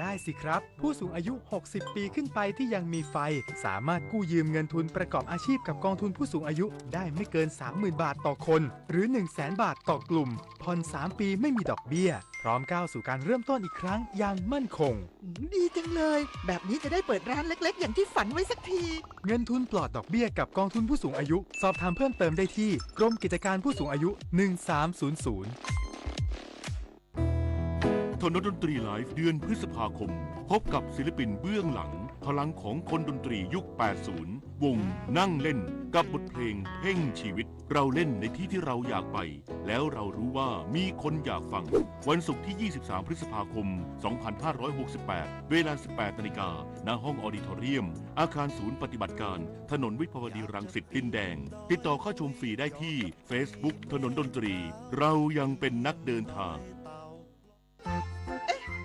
ได้สิครับผู้สูงอายุ60ปีขึ้นไปที่ยังมีไฟสามารถกู้ยืมเงินทุนประกอบอาชีพกับกองทุนผู้สูงอายุได้ไม่เกิน 30,000 บาทต่อคนหรือ 100,000 บาทต่อกลุ่มผ่อน3 ปีไม่มีดอกเบี้ยพร้อมก้าวสู่การเริ่มต้นอีกครั้งอย่างมั่นคงดีจังเลยแบบนี้จะได้เปิดร้านเล็กๆอย่างที่ฝันไว้สักทีเงินทุนปลอดดอกเบี้ยกับกองทุนผู้สูงอายุสอบถามเพิ่มเติมได้ที่กรมกิจการผู้สูงอายุ1300ถนนดนตรีไลฟ์เดือนพฤษภาคมพบกับศิลปินเบื้องหลังพลังของคนดนตรียุค 80 วงนั่งเล่นกับบทเพลงเพ่งชีวิตเราเล่นในที่ที่เราอยากไปแล้วเรารู้ว่ามีคนอยากฟังวันศุกร์ที่ 23 พฤษภาคม 2568 เวลา 18 นาฬิกาณห้องออดิทอเรียมอาคารศูนย์ปฏิบัติการถนนวิภาวดีรังสิตดินแดงติดต่อเข้าชมฟรีได้ที่ Facebook ถนนดนตรีเรายังเป็นนักเดินทาง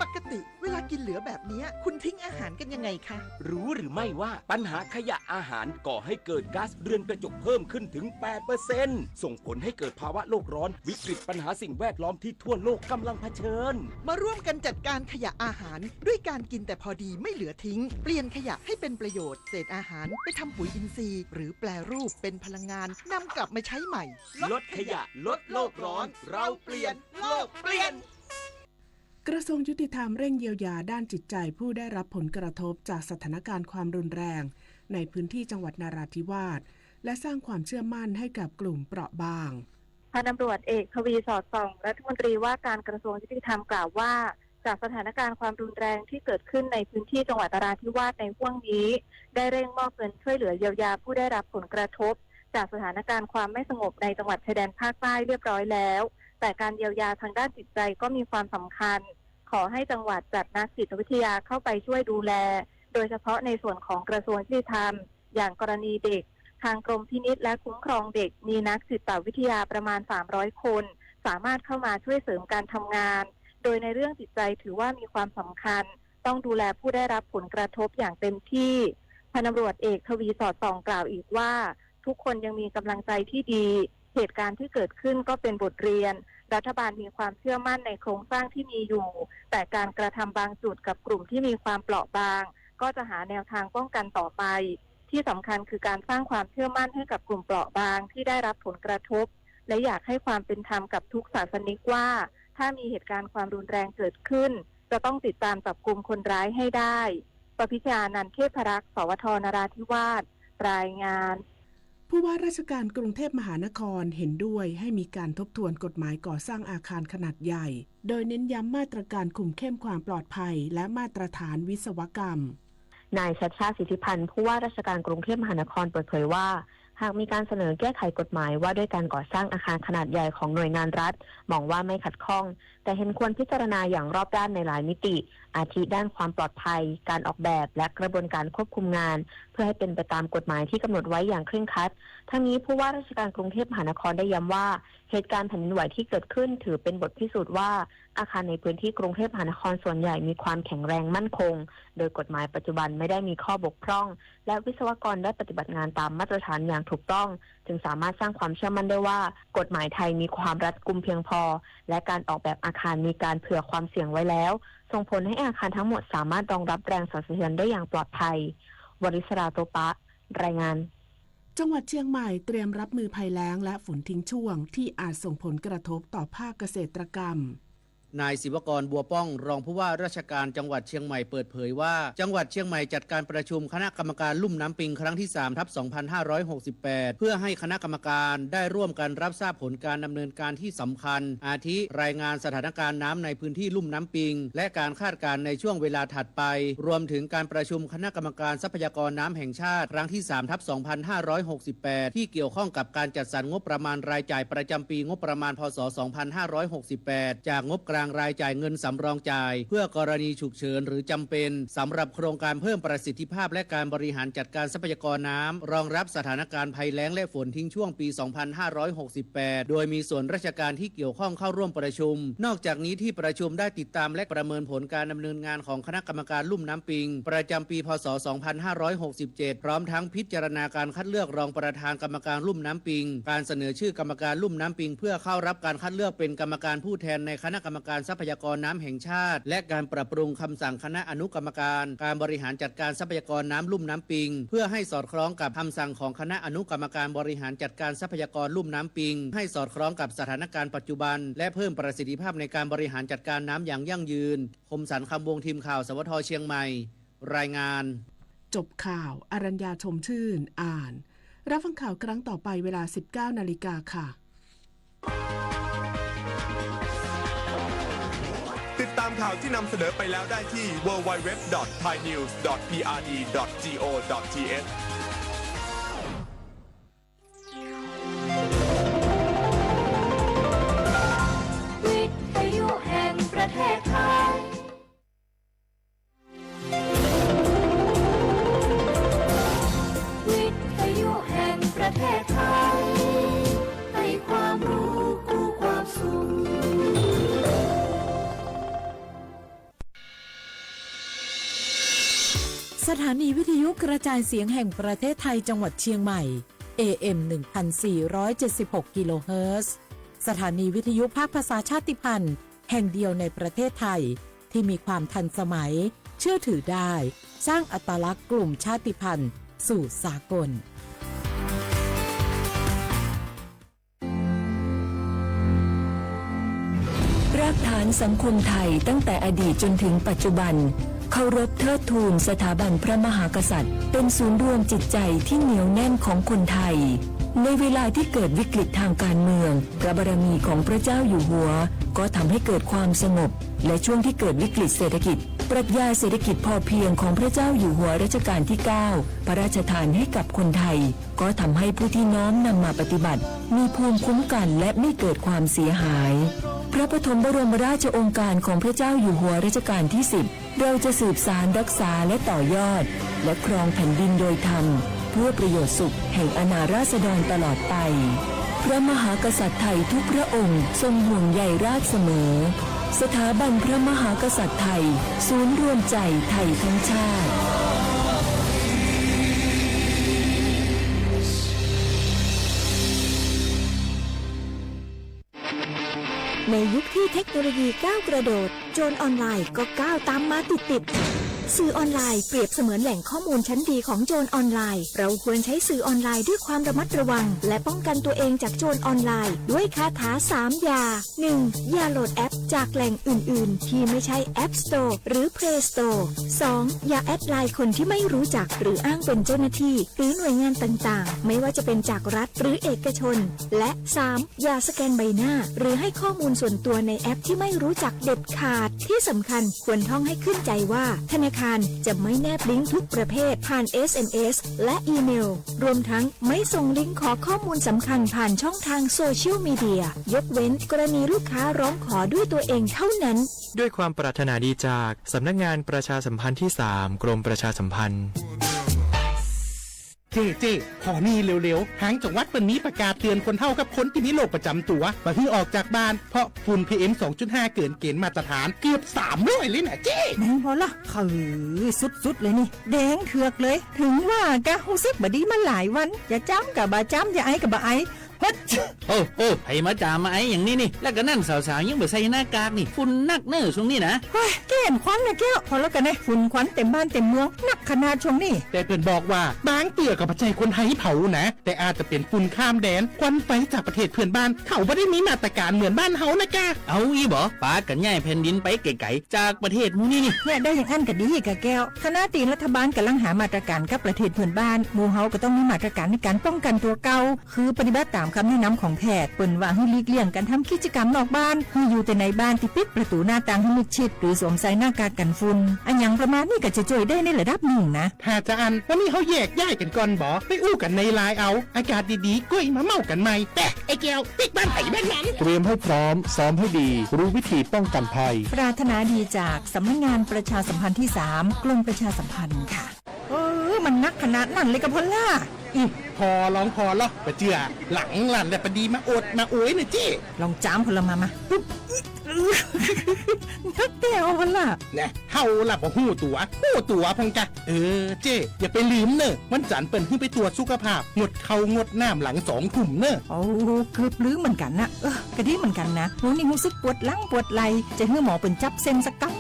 ปกติเวลากินเหลือแบบนี้คุณทิ้งอาหารกันยังไงคะรู้หรือไม่ว่าปัญหาขยะอาหารก่อให้เกิดก๊าซเรือนกระจกเพิ่มขึ้นถึง 8% ส่งผลให้เกิดภาวะโลกร้อนวิกฤตปัญหาสิ่งแวดล้อมที่ทั่วโลกกำลังเผชิญมาร่วมกันจัดการขยะอาหารด้วยการกินแต่พอดีไม่เหลือทิ้งเปลี่ยนขยะให้เป็นประโยชน์เศษอาหารไปทำปุ๋ยอินทรีย์หรือแปรรูปเป็นพลังงานนำกลับมาใช้ใหม่ลดขยะลดโลกร้อนเราเปลี่ยนโลกเปลี่ยนกระทรวงยุติธรรมเร่งเยียวยาด้านจิตใจผู้ได้รับผลกระทบจากสถานการณ์ความรุนแรงในพื้นที่จังหวัดนราธิวาสและสร้างความเชื่อมั่นให้กับกลุ่มเปราะบางพันตำรวจเอกทวีสอดส่องรัฐมนตรีว่าการกระทรวงยุติธรรมกล่าวว่าจากสถานการณ์ความรุนแรงที่เกิดขึ้นในพื้นที่จังหวัดนราธิวาสในห่วงนี้ได้เร่งมอบเงินช่วยเหลือเยียวยาผู้ได้รับผลกระทบจากสถานการณ์ความไม่สงบในจังหวัดชายแดนภาคใต้เรียบร้อยแล้วแต่การเยียวยาทางด้านจิตใจก็มีความสำคัญขอให้จังหวัดจัดนักจิตวิทยาเข้าไปช่วยดูแลโดยเฉพาะในส่วนของกระทรวงยุติธรรมอย่างกรณีเด็กทางกรมพินิจและคุ้มครองเด็กมีนักจิตวิทยาประมาณ300คนสามารถเข้ามาช่วยเสริมการทำงานโดยในเรื่องจิตใจถือว่ามีความสำคัญต้องดูแลผู้ได้รับผลกระทบอย่างเต็มที่พันตำรวจเอกทวีสอดส่องกล่าวอีกว่าทุกคนยังมีกำลังใจที่ดีเหตุการณ์ที่เกิดขึ้นก็เป็นบทเรียนรัฐบาลมีความเชื่อมั่นในโครงสร้างที่มีอยู่แต่การกระทำบางจุดกับกลุ่มที่มีความเปราะบางก็จะหาแนวทางป้องกันต่อไปที่สำคัญคือการสร้างความเชื่อมั่นให้กับกลุ่มเปราะบางที่ได้รับผลกระทบและอยากให้ความเป็นธรรมกับทุกศาสนิกว่าถ้ามีเหตุการณ์ความรุนแรงเกิดขึ้นจะต้องติดตามจับกุมคนร้ายให้ได้ประพิชานันท์เทพรักษ์สวทนราธิวาสรายงานผู้ว่าราชการกรุงเทพมหานครเห็นด้วยให้มีการทบทวนกฎหมายก่อสร้างอาคารขนาดใหญ่โดยเน้นย้ำมาตรการคุมเข้มความปลอดภัยและมาตรฐานวิศวกรรมนายชัชชาติสิทธิพันธ์ผู้ว่าราชการกรุงเทพมหานครเปิดเผยว่าหากมีการเสนอแก้ไขกฎหมายว่าด้วยการก่อสร้างอาคารขนาดใหญ่ของหน่วยงานรัฐมองว่าไม่ขัดข้องแต่เห็นควรพิจารณาอย่างรอบด้านในหลายมิติอาทิด้านความปลอดภัยการออกแบบและกระบวนการควบคุมงานเพื่อให้เป็นไปตามกฎหมายที่กำหนดไว้อย่างเคร่งครัดทั้งนี้ผู้ว่าราชการกรุงเทพมหานครได้ย้ำว่าเหตุการณ์แผ่นดินไหวที่เกิดขึ้นถือเป็นบทพิสูจน์ว่าอาคารในพื้นที่กรุงเทพมหานครส่วนใหญ่มีความแข็งแรงมั่นคงโดยกฎหมายปัจจุบันไม่ได้มีข้อบกพร่องและวิศวกรได้ปฏิบัติงานตามมาตรฐานอย่างถูกต้องจึงสามารถสร้างความเชื่อมั่นได้ว่ากฎหมายไทยมีความรัดกุมเพียงพอและการออกแบบอาคารมีการเผื่อความเสี่ยงไว้แล้วส่งผลให้อาคารทั้งหมดสามารถรองรับแรงสั่นสะเทือนได้อย่างปลอดภัยวริศราโตปะรายงานจังหวัดเชียงใหม่เตรียมรับมือภัยแล้งและฝนทิ้งช่วงที่อาจส่งผลกระทบต่อภาคเกษตรกรรม นายศิวกรบัวป้องรองผู้ว่าราชการจังหวัดเชียงใหม่เปิดเผยว่าจังหวัดเชียงใหม่จัดการประชุมคณะกรรมการลุ่มน้ำปิงครั้งที่3/2568เพื่อให้คณะกรรมการได้ร่วมกันรับทราบผลการดำเนินการที่สำคัญอาทิรายงานสถานการณ์น้ำในพื้นที่ลุ่มน้ำปิงและการคาดการณ์ในช่วงเวลาถัดไปรวมถึงการประชุมคณะกรรมการทรัพยากรน้ำแห่งชาติครั้งที่3/2568ที่เกี่ยวข้องกับการจัดสรรงบประมาณรายจ่ายประจำปีงบประมาณพ.ศ. 2568จากงบกลางรายจ่ายเงินสำรองจ่ายเพื่อกรณีฉุกเฉินหรือจำเป็นสำหรับโครงการเพิ่มประสิทธิภาพและการบริหารจัดการทรัพยากรน้ำรองรับสถานการณ์ภัยแล้งและฝนทิ้งช่วงปี 2568 โดยมีส่วนราชการที่เกี่ยวข้องเข้าร่วมประชุมนอกจากนี้ที่ประชุมได้ติดตามและประเมินผลการดำเนินงานของคณะกรรมการลุ่มน้ำปิงประจำปีพ.ศ. 2567 พร้อมทั้งพิจารณาการคัดเลือกรองประธานกรรมการลุ่มน้ำปิงการเสนอชื่อกรรมการลุ่มน้ำปิงเพื่อเข้ารับการคัดเลือกเป็นกรรมการผู้แทนในคณะกรรม การทรัพยากรน้ำแห่งชาติและการปรับปรุงคำสั่งคณะอนุกรรมการการบริหารจัดการทรัพยากรน้ำลุ่มน้ำปิงเพื่อให้สอดคล้องกับคำสั่งของคณะอนุกรรมการบริหารจัดการทรัพยากรลุ่มน้ำปิงให้สอดคล้องกับสถานการณ์ปัจจุบันและเพิ่มประสิทธิภาพในการบริหารจัดการน้ำอย่างยั่งยืนคมสันต์คำวงทีมข่าวสวทเชียงใหม่รายงานจบข่าวอรัญญาชมชื่นอ่านรับฟังข่าวครั้งต่อไปเวลา 19 นาฬิกาค่ะ ติดตามข่าวที่นำเสนอไปแล้วได้ที่ www.thainews.prd.go.thวิทยุแห่งประเทศไทยวิทยุแห่งประเทศไทยให้ความรู้คู่ความสุขสถานีวิทยุกระจายเสียงแห่งประเทศไทยจังหวัดเชียงใหม่ AM 1476 กิโลเฮิรตซ์สถานีวิทยุภาคภาษาชาติพันธุ์แห่งเดียวในประเทศไทยที่มีความทันสมัยเชื่อถือได้สร้างอัตลักษณ์กลุ่มชาติพันธุ์สู่สากลรากฐานสังคมไทยตั้งแต่อดีตจนถึงปัจจุบันเคารพเทิดทูนสถาบันพระมหากษัตริย์เป็นศูนย์รวมจิตใจที่เหนียวแน่นของคนไทยในเวลาที่เกิดวิกฤตทางการเมืองพระบารมีของพระเจ้าอยู่หัวก็ทำให้เกิดความสงบและช่วงที่เกิดวิกฤตเศรษฐกิจปรัชญาเศรษฐกิจพอเพียงของพระเจ้าอยู่หัวรัชกาลที่ 9 พระราชทานให้กับคนไทยก็ทำให้ผู้ที่น้อมนำมาปฏิบัติมีภูมิคุ้มกันและไม่เกิดความเสียหายพระปฐมบรมราชโองการของพระเจ้าอยู่หัวรัชกาลที่ 10เราจะสืบสานรักษาและต่อยอดและครองแผ่นดินโดยธรรมเพื่อประโยชน์สุขแห่งอาณาราษฎรตลอดไปพระมหากษัตริย์ไทยทุกพระองค์ทรงห่วงใยราชเสมอสถาบันพระมหากษัตริย์ไทยศูนย์รวมใจไทยทั้งชาติในยุคที่เทคโนโลยีก้าวกระโดดโจรออนไลน์ก็ก้าวตามมาติดสื่อออนไลน์เปรียบเสมือนแหล่งข้อมูลชั้นดีของโจรออนไลน์เราควรใช้สื่อออนไลน์ด้วยความระมัดระวังและป้องกันตัวเองจากโจรออนไลน์ด้วยคาถา3อย่า 1. อย่าโหลดแอปจากแหล่งอื่นๆที่ไม่ใช่ App Store หรือ Play Store 2. อย่าแอดไลน์คนที่ไม่รู้จักหรืออ้างเป็นเจ้าหน้าที่หรือหน่วยงานต่างๆไม่ว่าจะเป็นจากรัฐหรือเอกชนและ 3. อย่าสแกนใบหน้าหรือให้ข้อมูลส่วนตัวในแอปที่ไม่รู้จักเด็ดขาดที่สำคัญควรท่องให้ขึ้นใจว่าธนาคารจะไม่แนบลิงก์ทุกประเภทผ่าน SMS และอีเมลรวมทั้งไม่ส่งลิงก์ขอข้อมูลสำคัญผ่านช่องทางโซเชียลมีเดียยกเว้นกรณีลูกค้าร้องขอด้วยตัวเองเท่านั้นด้วยความปรารถนาดีจากสำนักงานประชาสัมพันธ์ที่ 3 กรมประชาสัมพันธ์เจ๊ขอนี่เร็วๆทางจังหวัดเป็นนี้ประกาศเตือนคนเฒ่ากับคนที่มีโรคประจำตัวมาเพิ่งออกจากบ้านเพราะฝุ่น PM 2.5 เกินเกณฑ์มาตรฐานเกือบ300เลยนะเจ๊ไหนพอละคือสุดๆเลยนี่แดงเถือกเลยถึงว่ากะรู้สึกบ่ดีมาหลายวันอย่าจ้ำกับบ่จ้ำอย่าไอกับบ่ไอโอ้ไผมาจ่ามาไอ้อย่างนี้นี่แล้วก็นั่นสาวๆยังบ่ใส่หน้ากากนี่ฝุ่นนักเน้อช่วงนี้นะเฮ้ยแก่นควันนะแก้วพอแล้วกันนะฝุ่นควันเต็มบ้านเต็มเมืองนักขนาดช่วงนี้แต่เพิ่นบอกว่าบางเตือกับปัจจัยคนไทยเผานะแต่อาจจะเป็นฝุ่นข้ามแดนควันไฟจากประเทศเพื่อนบ้านเขาบ่ได้มีมาตรการเหมือนบ้านเฮานะกะเอาอีบ่ปากันย้ายแผ่นดินไปไกลๆจากประเทศหมู่นี่เนี่ยได้อย่างอันก็ดีกะแก้วคณะตีรัฐบาลกำลังหามาตรการกับประเทศเพื่อนบ้านหมู่เฮาก็ต้องมีมาตรการในการป้องกันตัวเก่าคือปฏิบัติตามคำแนะนำของแพทย์เปิ้นว่าให้หลีกเลี่ยงการทำกิจกรรมนอกบ้านให้อยู่แต่ในบ้านที่ปิดประตูหน้าต่างให้มิดชิดหรือสวมใส่หน้ากากกันฝุ่นอันหยังประมาณนี้ก็จะช่วยได้ในระดับหนึ่งนะถ้าจะอันวันนี้เฮาแยกย้ายกันก่อนบ่ไปอู้กันในไลน์เอาอากาศดีๆก้อยมาเมากันใหม่แต่ไอ้แก้วปิดบ้านไผบ้านมันเตรียมให้พร้อมซ้อมให้ดีรู้วิธีป้องกันภัยปรารถนาดีจากสำนักงานประชาสัมพันธ์ที่ 3 กรมประชาสัมพันธ์ค่ะ คือมันนักขนาดนั้นเลยกับพ่อล่ะ พอลองพอเหรอปะเจือหลังหลันแต่ปะดีมาอดมาโอยนะเจ้ลองจ้ามพลมาปุ๊บนักเตียวพ่อล่ะเนี่ยเฮาล่ะบ่ฮู้ตัวพงกะเจ้อย่าไปลืมเนอะวันจันทร์เปิ้นขึ้นไปตรวจสุขภาพงดเข้างดน้ำหลัง2 ทุ่มเนอะโอ้เกือบลืมเหมือนกันนะกะดีเหมือนกันนะหูนี่รู้สึกปวดหลังปวดไหล่จะให้หมอเปิ้นจับเส้นสักกัง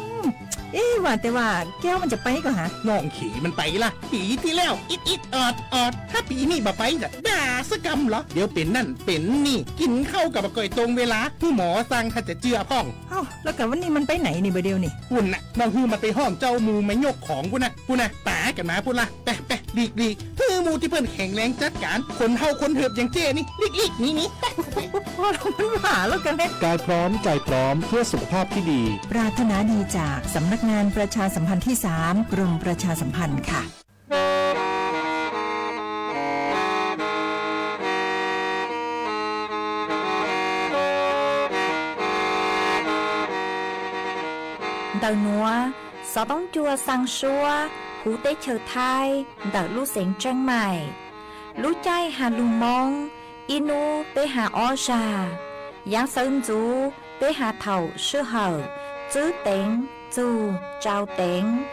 ว่าแต่ว่าแก้วมันจะไปก็หาน้องขี่มันไปล่ะปีที่แล้วอิดออดถ้าปีนี้บ่ไปจะด่าสกรรมเหรอเดี๋ยวเป็นนั่นเป็นนี่กินข้าวกับก่อยตรงเวลาผู้หมอสั่งถ้าจะเจือพ่องแล้วกับวันนี้มันไปไหนนี่บ่เดียวนี่ปุ่นน่ะน้องฮู้มาไปห้องเจ้ามูไม่ยกของปุ่นน่ะป๋ากันมาปุ่นล่ะไปลีกคือมูที่เพิ่นแข็งแรงจัดการคนเฮาคนเถิบอย่างเจ้นี่ลีกนี่พอเรามันหาแล้วกันแน่กายพร้อมใจพร้อมเพื่อสุขภาพที่ดีปรารถนาดีจากสำนักงานประชาสัมพันธ์ที่3กรมประชาสัมพันธ์ค่ะĐầu núa, gió bóng chua sang xua, hú tế chờ thai, đỡ lũ xén trăng mải. Lũ chay hà lùng mong, inu tế hà o trà. Giáng sơn chú, tế hà thầu sư hở, chữ tên, chú, trao tên.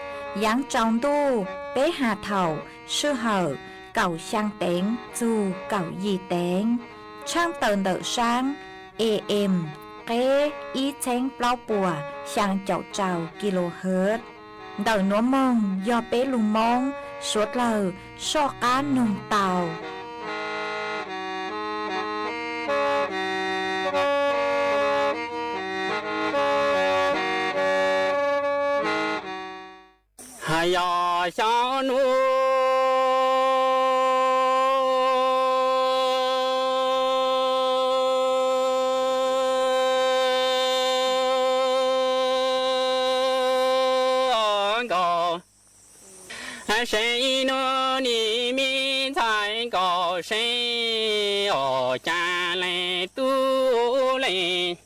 Giáng trong tu, tế hà thầu sư hở, cầu sang tên, chú, cầu gì tên. Trang tờn đỡ sáng, AM. Kế ý chén bao bùa sang chậu trào kHz. Đời nó mong do bé lùng mong suốt lờ so cá nồng tàu. Hãy cho nuôi谁呢？你明才搞谁哦？家来都来，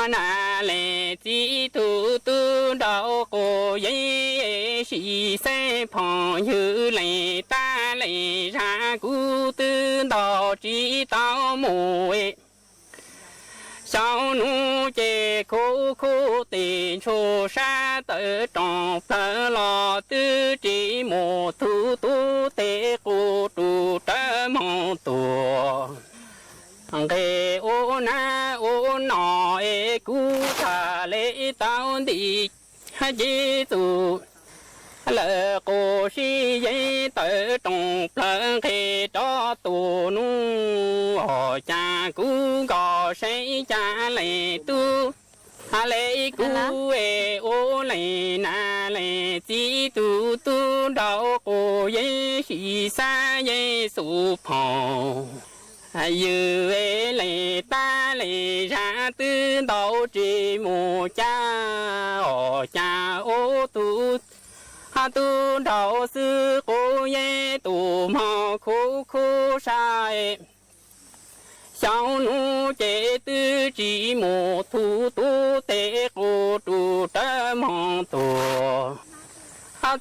哪来几度都到过也是三朋友来打来让古等到知道么哎。小奴家苦苦地出山的长分了的这么多的孤独这么多，给我那我那哎古他来当地还记住。lỡ cô si giấy tới trong lần khi cho tù nu họ cha cú có say cha lệ tu lệ cú e ô lệ na lệ chỉ tu tu đâu cô giấy si sa giấy su phong yêu e lệ ta lệ ra từ đâu chỉ một cha họ cha ô tu tu đầu sư cô ye tu mò khô khô sai sao nu chế tư chỉ một thu tu tế cô tu trơ mong tu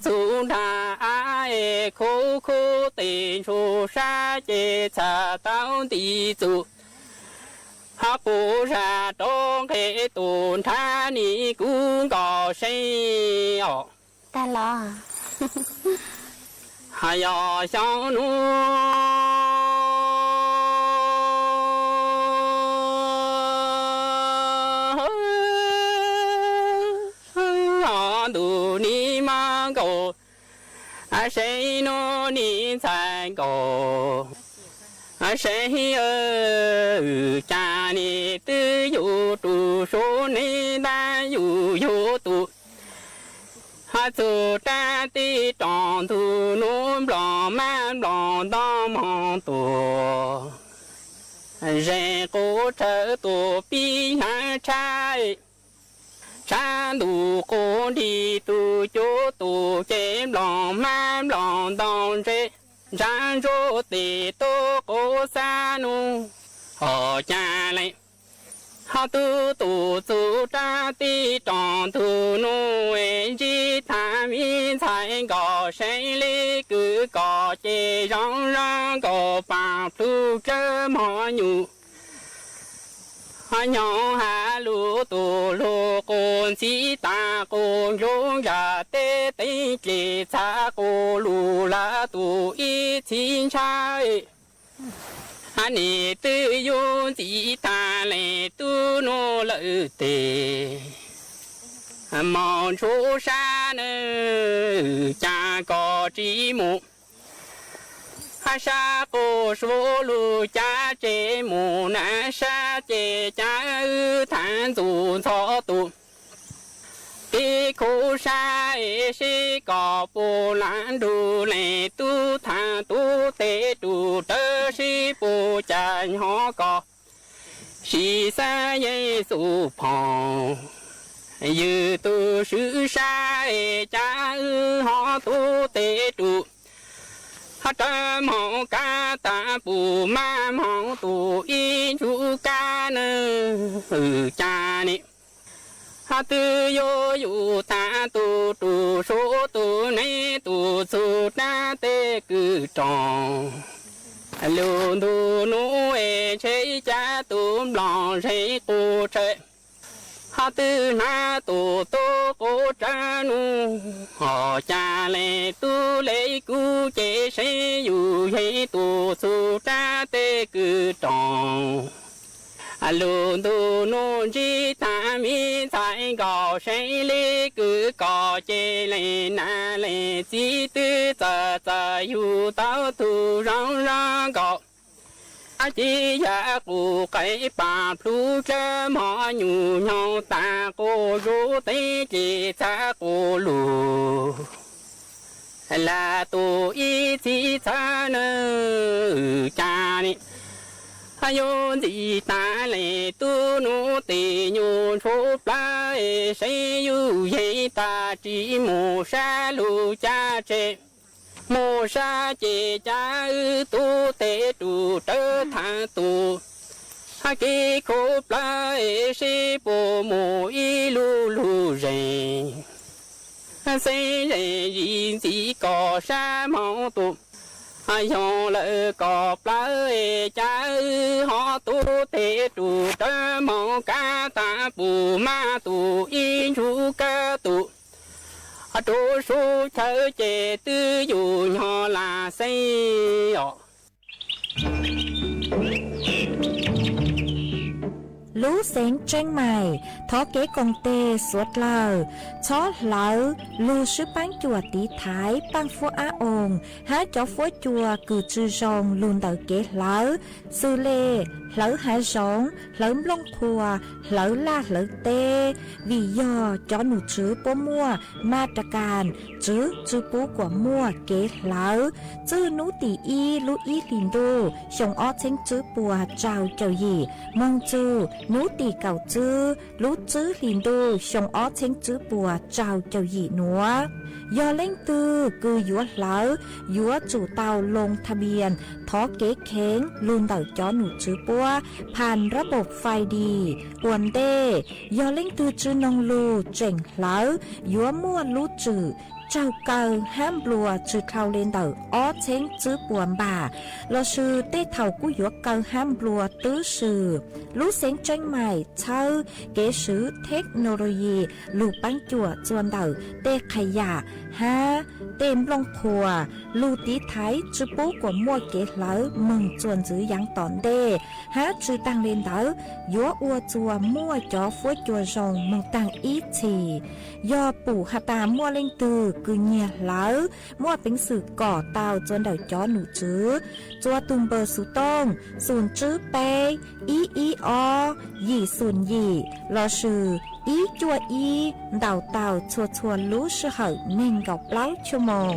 su đà ai khô khô tế chu sa chế cha tao đi tu bố ra trong cái tuần tha ni cũng có say ta lo hay à sao nu đủ ni mang cầu谁努你才够谁家里的有读书你但有读做站的长途路浪漫浪当忙多，人过车多比难拆，山路过的都就都见浪漫浪当人，站着的都过山路，好家来。好多都走站的长途路，人家。他民才搞胜利个搞这让搞把土这么牛。nhau hà lũ tù lũ con chỉ ta con rong ra tê tê kê cha cô lũ la tù y chín trai anh tự yon chỉ ta lệ tu nô lợi tê mong chú sa nơ cha có chỉ một sa cô số lu cha chế mù na sa chế cha ư than dù cho tu đi khu sa e si có bù lan đu lệ tu tha tu tê tu tơ si bù cha họ có si sa Giêsu phong như tu sư sa e cha ư họ tu tê tu ta mong ca ta bù ma mong tu in chu ca nơ cha ni ha tư yo yu ta tu số tu này tu su ta tê cứ tròn lu tu nu e chế cha tu lòng chế cô chế ha tư na tu cô cha nu họ cha lệ tu lệ cu chế sẽ yu hệ tu su ta tê cứ tròn lu tu nu chi ta mi sai gò sẽ lệ cứ gò chế lệ na lệ chi tư ta yu tao tu rong gò chỉ ya cụ cái bà plu chớ mò nhu nhau ta cô ru tê chỉ ta cô lù là tu y chỉ ta nơ cha ni ayo gì ta lệ tu nu tê nhu chốt la say yu ye ta chỉ mù sa lu cha che mô sa chế cha ư tu tê tu tơ tha tu ha kê khô pla e si bồ mô y lu lu rè ha se rè yin si cò sa mong tu ha yon lợ cò pla e cha ư họ tu tê tu tơ mong ca ta bù ma tu in chu ca tu tu su chớ chế tư dù nhỏ là xây ọ Lũ sáng tranh mày, thó kế công tê suốt lờ, chó lỡ, lù sư bán chùa tí thái, bán phố á ồn, há chó phố chùa cử chư rồng lùn tờ kế lỡ, sư lê, lỡ há rồng, lỡ lông khùa, lỡ la lỡ tê, vì do chó nụ chứ bố mua, ma trà càn, chứ bố của mua kế lỡ, chứ nụ tỷ y, lũ y lìn đô, xong ó chênh chứ bùa trào chào gì, mong chứ, nú tì cầu chư, lú chư lìn đô, xong ó chênh chư bùa trào chào gì nữa. Do lên tư, cư dũa lỡ, dũa chủ tàu lông thà biên, thó kế khéng, luôn đảo chó nụ chư bùa,ผ่านระบบไฟดีอวนเด้ยอเล่งตือจือนองลูเจ๋งเหลายัวมั่วลูจือเจ้าเก่าห้ามบลัวจือเข้าเล่นเต่าอ้อเช้งจื้อปวนบ่าเราชื่อเต้เท่ากู้ยัวเก่าห้ามบลัวตื้อสื่อรู้เสียงจังใหม่เช่าเก๋ซื้อเทคโนโลยีลูปังจั่วจวนเต่าเต้ขยะฮะเต็มลงครัวลูตีไทยจื้อปูกว่ามั่วเก๋เหลามึงจวนจื้อยังตอนเด้ฮะจื้อตังเล่นเต่ายัวอัวจัวมั่วจ่อฟัวจัวรองมึงตังอีทียอปู่หาตามั่วเล่งตือcứ nhẹ lỡ mua bánh sử cỏ tàu cho đầu chó nụ chứ cho tung bờ sú tông sùn chứ bê ý o gì sùn gì lo sử ý chua ý đào tàu chua lú sư hở nên gọc láo cho mòn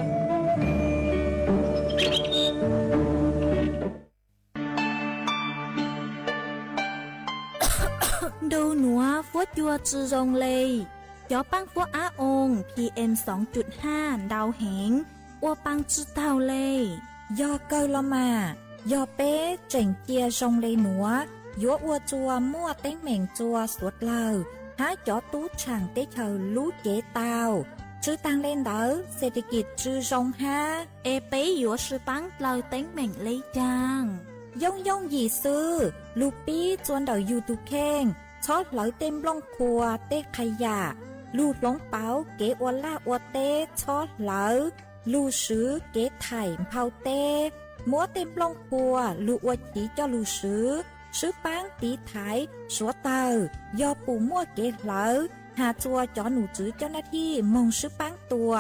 đâu nữa phố chua chư rong lê gió băng phố Á ôn PM 2.5 đau hẹn ô băng chư tàu lê do cơ lo mà do bé chỉnh chia rong lê nữa gió ô chua mua tén mèn chua suốt lờ há chó tú chẳng tế chờ lú chế tàu ชื่อตังเล่นเต๋อเศรษฐกิจชื่อทรงฮาเอเปยอยู่ชื่อปังเราเต็งแม่งเลยจางย่องหยีซื้อลูกปี้จวนเดาอยู่ตุเข่งชอดเหลาเต็มล่องครัวเต้ขยะลูกหลงเป๋าเก๋อวล่าอวเต้ชอดเหลาลูกซื้อเก๋ไถ่เผาเต้มัวเต็มล่องครัวลูกอวจีเจ้าลูกซื้อปังตีไถสัวเตอยอปูมั่วเก๋เหลาหาจัวจอหนูจื้อเจ้าหน้าที่มงซื้อปังตัว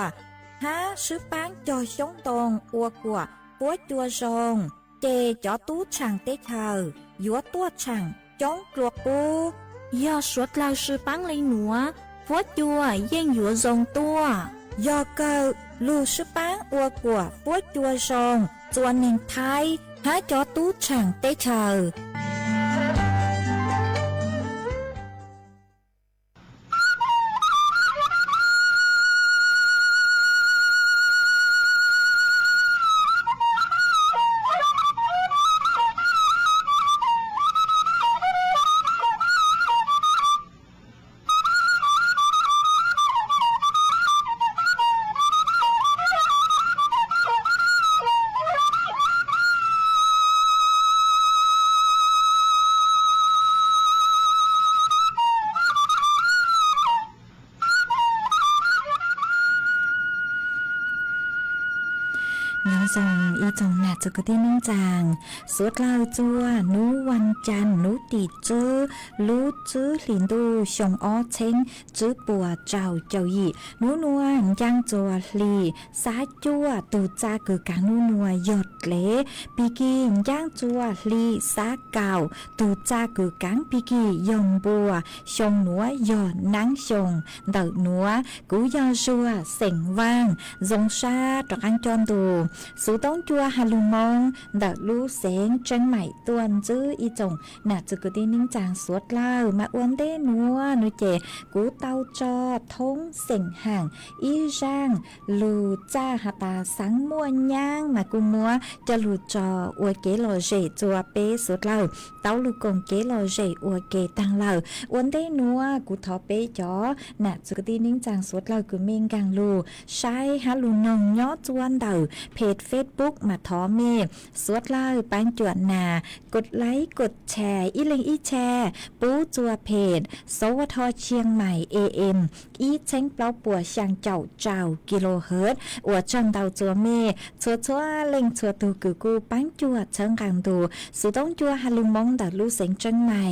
หาซื้อปังจอชงตรงอัวกัวปัวจัวซงเจจอตู้ช่างเต้เธอยัวตัวช่างจ้องกลัวปูยอสวดเราซื้อปังเลยหนัวปัวจัวเย่งยัวซงตัวยอเกอลูซื้อปังอัวกัวปัวจัวซงจวนหนึ่งไทยหาจอตู้ช่างเต้เธอส่งอีจงหนาจุกที่นิ่งจางสวดเล่าจัวนูวันจันนูตีจื้อลูจื้อหลินดูชงอ้อเช้งจื้อปัวเจ้าเจ้าหยีนูนัวยังจัวลีสาจัวตูจ้าคือกางนูนัวหยดเละปีกียังจัวลีสาเก่าตูจ้าคือกางปีกียงบัวชงนัวหยดนังชงเดานัวกูยอจัวเสียงว่างจงชาตรังจอนดูสูต้องจัวฮาลุมงเดาลูเสียงจังใหม่ตวนจื้ออีจงหนาจุกตีนิ่งจางสวดเล่ามาอ้วนเด้นัวนุเจกูเต้าจอทงเสียงห่างอีร่างลูจ้าหาตาสังมัวย่างมากูมัวจะลูจออวยเกลอเจจัวเปสวดเล่าเต้าลูกงเกลอเจอวยเกตังเล่าอ้วนเด้นัวกูทอเปจอหนาจุกตีนิ่งจางสวดเล่ากูเมงกังลูใช้ฮาลูนงย้อจวนเดาเพจเฟซบุ๊กมาทอเมสวดเล่าปังจวนนากดไลค์กดแชร์อีเล็งอีแชร์ปูจัวเพจสวทเชียงใหม่ AM อีเช้งเปล่าปัวช่างเจ้ากิโลเฮิรตซ์อวดจังเดาจัวเมชัวเล็งชัวตูกูกูปังจัวเชิงกังดูสุต้องจัวฮาลุมงดัดลูเสียงจังใหม่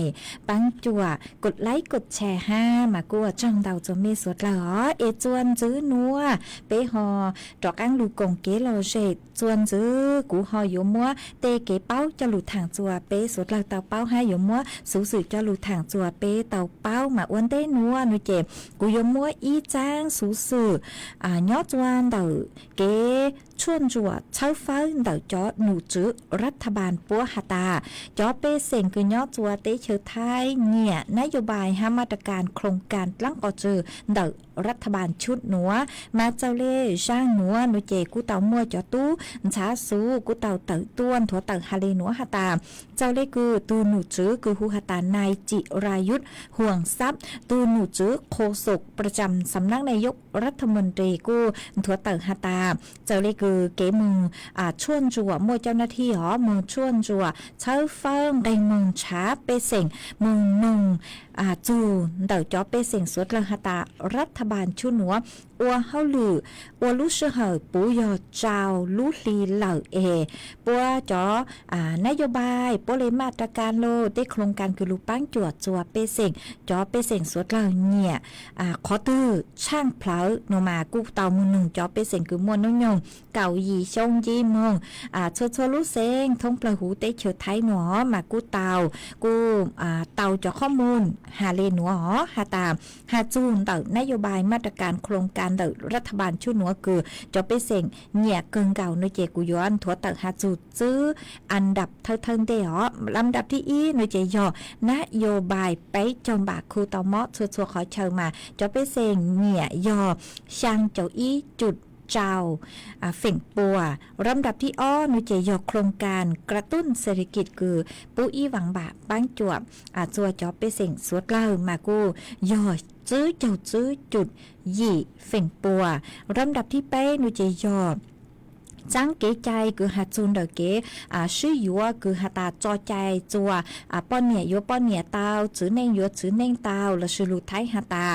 ปังจัวกดไลค์กดแชร์ห้ามากัวจังเดาจัวเมสวดหล่อเอจวนจื้อนัวเปหอดอกอังลูกงเกลอเจจวนจื้อกูหออยู่มัวเตเกเป้าจะหลุดทางจัวเปสวดหล่อเตาเป้าให้อยู่มัวสูสือจะหลุดทางจัวเปเตาเป้ามาอ้วนเต้นัวนุเจ็บกูยมัวอีจ้างสูสือยอดจวนเดาเกชวนจัวเช้าฟ้าเดาจอหนูจื้อรัฐบาลปัวหาตาจอเปเสียงคือยอดจัวเตเชอไทยเนี่ยนโยบายห้ามาตรการโครงการตั้งออเจอเดารัฐบาลชุดหนัวมาเจ้าเล่ช่างหนัวนุเจกูเต่ามัวจอตู้ช้าสูกูเต่าเต่าต้วนถั่วเต่าฮาเลหนัวหาตาเจ้าเล่คือตูหนูจื้อคือหูหาตานายจิรายุทธห่วงทรัพย์ตูหนูจื้อโฆษกประจำสำนักนายกรัฐมนตรีกูถั่วเต่าหาตาเจ้าเล่คือเก๋มึงชวนจัวมัวเจ้าหน้าที่หอมึงชวนจัวเช้าเฟิงไดมึงช้าเปเส็งมึงนงจูเดาจอเปเสียงสวดละหตารัฐบาลชุนหัวอัวเฮาลืออัวลุเสเหอปูยอเจ้าลุลีเหล่าปัวจอนโยบายปัวเลยมาตรการโลได้โครงการคือลูปังจวดจัวเปเสียงจอเปเสียงสวดละเนี่ยขอตื้อช่างเพลาโนมากูเตามือหนึ่งจอเปเสียงคือมวนน้องยงเก่ายีชงยีมงชัวลุเซงทงปลาหูเตเฉยไทยหนอมากูเตากูเตาจอข้อมูลหาเลหนัวหาตามหาจูนเต่านโยบายมาตรการโครงการเต่ารัฐบาลชุดหนัวคือจะไปเสียงเนี่ยเกินเก่าในเจกุย้อนถั่วเต่าหาจูซื้ออันดับเทิงเดียวลำดับที่อีในเจยอนโยบายไปจอมบากคูตอมอชัวขอเชิญมาจะไปเสียงเนี่ยยอช่างเจ้าอีจุดเจ้าฝิ่งปัวลำดับที่นุเจยอโครงการกระตุ้นเศรษฐกิจคือปูอี้หวังบาบ้างจวบจัวจอไปเสียงสวดเล่ามากูยอ จื้อเจ้าจื้อจุดหยี่เฝ่งปัวลำดับที่เป้นูเจยอจังเก๋ใจคือหาจูนเดเก๋ชื่อยัวคือหาตาจอใจจัวป้อนเนี่ยยัวป้อนเนี่ยเตาจื้อเน่งยัวจื้อเน่งเตาและชื่อลูไทยหาตา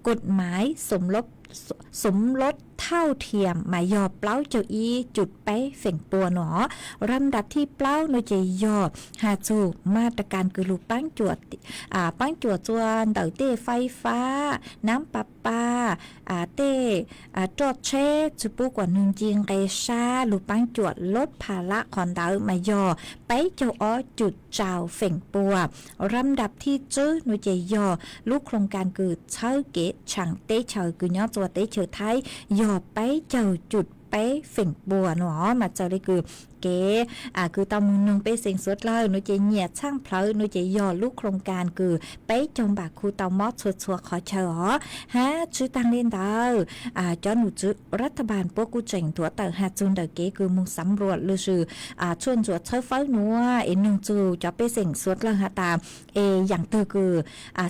กฎหมายสมรสเท่าเทียมหมายยอเปล่าเจ้าอีจุดไปเฝ่งปัวหนอลำดับที่เปล่าโนเจยอหาจูมาตรการคือลูปั้งจวดจวนเต่าเต้ไฟฟ้าน้ำประปาเต้จอดเช็คจุปูกว่านึงจริงเกชาลูปั้งจวดลดภาระคอนเตอร์มายอไปเจ้าอ้อจุดเจ้าเฝ่งปัวลำดับที่จื้อโนเจยอลูกโครงการคือเช่าเกะช่างเต้เชอคือย่อตัวเต้เชอไทยยอไปเจ้าจุดไปเฝ่งบัวหนอมาเจ้าได้คือเก๋คือตอมือนึงไปเสียงสดเลยหนูจะเหยียดช่างเพลหนูจะย่อลูกโครงการคือไปจมบากคูเตามอดชัวขอเชอฮะชื่อตังเล่นเตอจอหนูจื้อรัฐบาลพวกกูเจ๋งตัวเตอหาจูนเดเก๋คือมุงสำรวจหรือชื่อชวนจวดเชอฟ้าหนัวนึงจูจะไปเสียงสดเลยฮะตามอย่างเตอคือ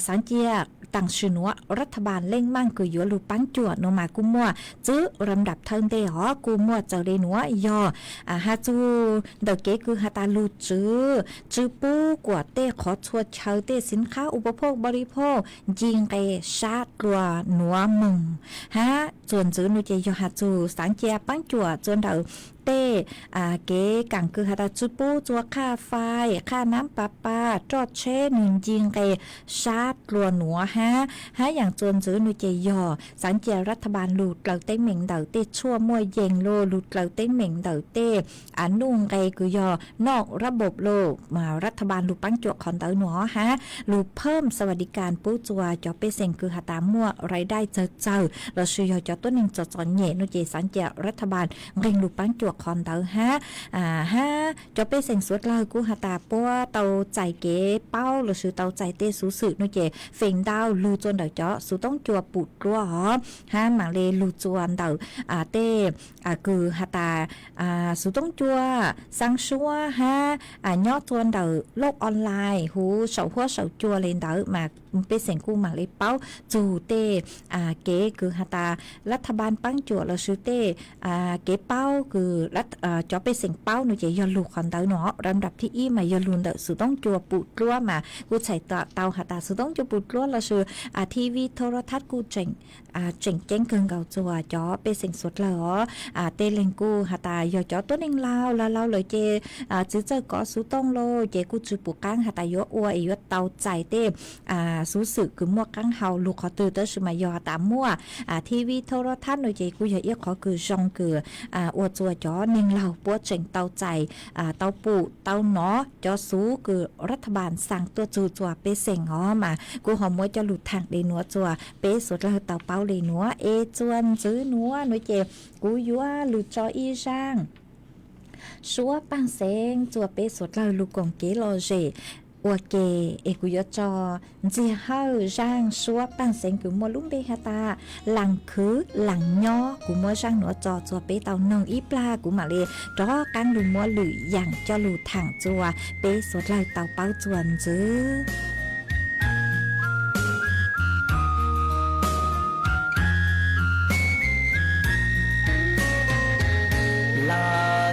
สังเจียต่างชื่อหนัวรัฐบาลเล่งมั่งคือยัวลูปังจวดโนมากุมัวจื้อลำดับเทิงเตหอกูมัวเจ้าเดหนัวยอฮาจูเดเก๋คือฮาตาลูจื้อปูกว่าเต้ขอชวดเชาเต้สินค้าอุปโภคบริโภคยิงเกชาตรัวหนัวมึงฮะส่วนจื้อนูเจยอฮาจูสังเจียปังจวดจนเดาเต้เก๋กังคือฮาตาจุปูจัวค่าไฟค่าน้ำประปาจอดเช่หนึ่งยิงเกชาตรัวหนัวฮะอย่างจนจื้อนูเจยอสังเจียรัฐบาลหลุดเหล่าเต้เหม่งเดาเต้ชั่วมวยเยงโลหลุดเหล่าเต้เหม่งเดาเต้นุ่งไกคือยอนอกระบบโลกมารัฐบาลลูปังจวกคอนเตอร์หนอฮะลูเพิ่มสวัสดิการปู้จัวจอเปเซงคือหาตามมั่วรายได้เจอเราชื่อยอจอต้นหนึ่งจอจอนเหย่นุเจสันเจรัฐบาลเร่งลูปังจวกคอนเตอร์ฮะจอเปเซงสวดเลยกูหาตาปัวเตาใจเก๋เป้าเราชื่อเตาใจเต้สูสืนุเจเฟ่งดาวลูจวนเดาจอสูต้องจัวปุดรัวฮะหมาเลลูจวนเดาเต้คือหาตาสูต้องจัวสังชัวฮะยอดจวนเดอโลกออนไลน์หูเสาหัวเสาจัวเลยเดอมาเป็นเสียงกูมาเลยเป้าจูเต้เก๋คือฮาตารัฐบาลปังจัวเราซื้อเต้เก๋เป้าคือรัฐจอเป็นเสียงเป้าหนูจะยอลูกคอนเตอร์เนาะลำดับที่อีมายอลูนเดอสูต้องจัวปุดรั้วมากูใส่เตาฮาตาสูต้องจัวปุดรั้วเราซื้อทีวีโทรทัศน์กูเจ๋งเจ๋งเกินเก่าจัวจอเป็นเสียงสดเลยเต้เลงกูฮาตายอจอตัวหนึ่งลาวเลยเจจื้อเจอก็สูต้องโลเจกูจื้อปูก้างฮาตายออัวอียเตาใจเต้สูสึกคือมั่วกังเฮาลูกขอตื่นเตสมายอตามมั่วทีวีโทรทัศน์หน่วยใจกูอย่าเอียขอคือจงคืออวดจัวจอหนึ่งเหล่าปัวเจ๋งเตาใจเตาปูเตาหนอจอสูคือรัฐบาลสั่งตัวจูจัวเปเสงอ๋อมากูหอมมวยจะหลุดทางเดนัวจัวเปสุดแล้วเตาเป้าเลยนัวจวนจื้อนัวหน่วยเจกูยัวหลุดจออีช่างชัวปังเซงจัวเปสุดแล้วลูกกงเกโลเจอวเกกุยจอจีเฮาจางชัวปังเซงกุมัวลุงเบฮาตาหลังคือหลังย่อกุมัวจางหนัวจอจัวเปเตาหนึ่งอีปลากุมาเลรอกังลุมัวหรืออย่างจอลูถังจัวเปสุดแล้วเตาเป้าจวนจื้อ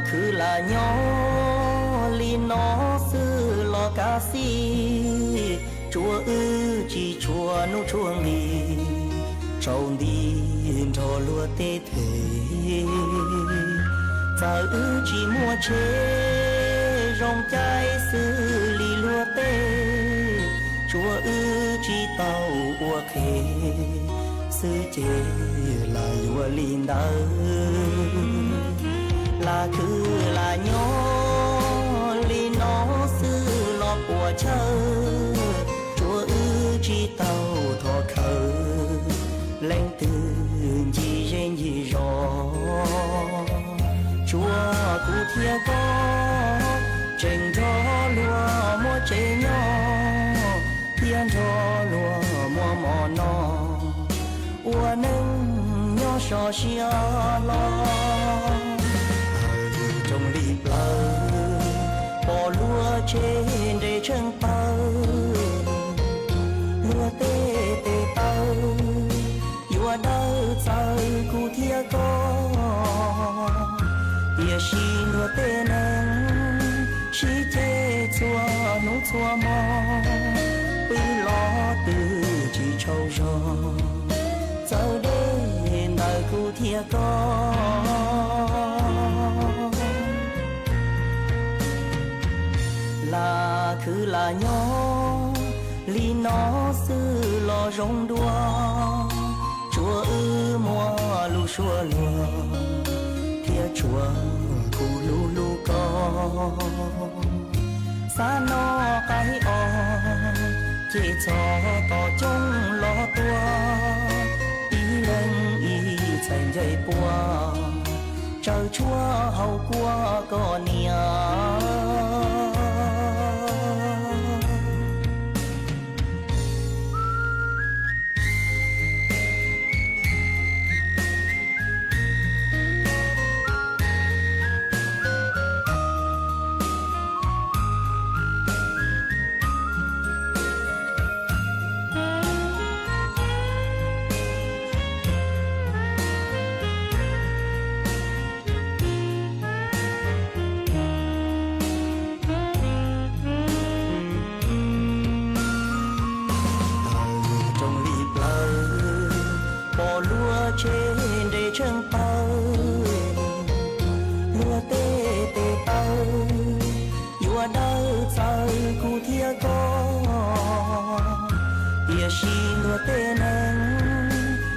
คือลาโยลีนอซื้อลอกาซีชัวจีชัวนุช่วงนี้ชาวดีทอลัวเตเทจะจีมัวเชรงใจซื้อลีลัวเตชัวจีเต้าอัวเคซื้อเจลายัวลีนดาลาคือลาโยลีนอซื้อลอปัวเชอชัวจีเต้าทอเคอเล่งตื่นจีเย็นยีรอชัวกูเทียก็เจงทอลัวมัวเจยอเทียนทอลัวมัวมอนออัวนึงยอชอเชียลอจงรีบเลยพอลัวเชนได้เชิงเปาลัวเตเตเปา tê nắng chỉ chê chua nụ chua mò vì lo từ chỉ trâu rò giờ đây đời cụ thia con là cứ là nhỏ li nó sư lo rong đua chúa ư mua lu xua lùa thia chúa cụ lu lu con xa nó cái o chỉ cho tỏ chung lo tua ý lên ý thành dây bùa trời chúa hầu qua có nia trên để chân tàu lúa tê tê tàu lúa đau sao cụ thia có bia xì lúa tê nắng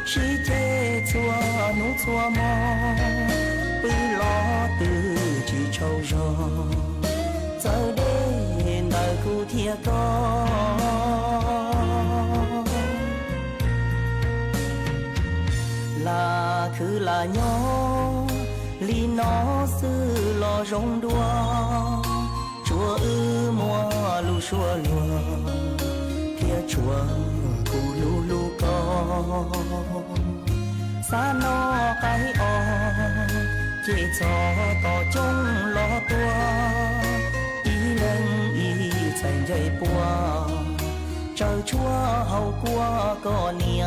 xì chê chua nụ chua mò bư lo từ chỉ trâu rò giờ đây đời cụ thia có là cứ là nhỏ li nó sư lo rong đua chúa ư mua lu xua lùa kia chúa cụ lu lu con xa nó cái o chỉ cho tỏ chung lo tua ý lên ý thành dây bùa trời chúa hầu qua có nia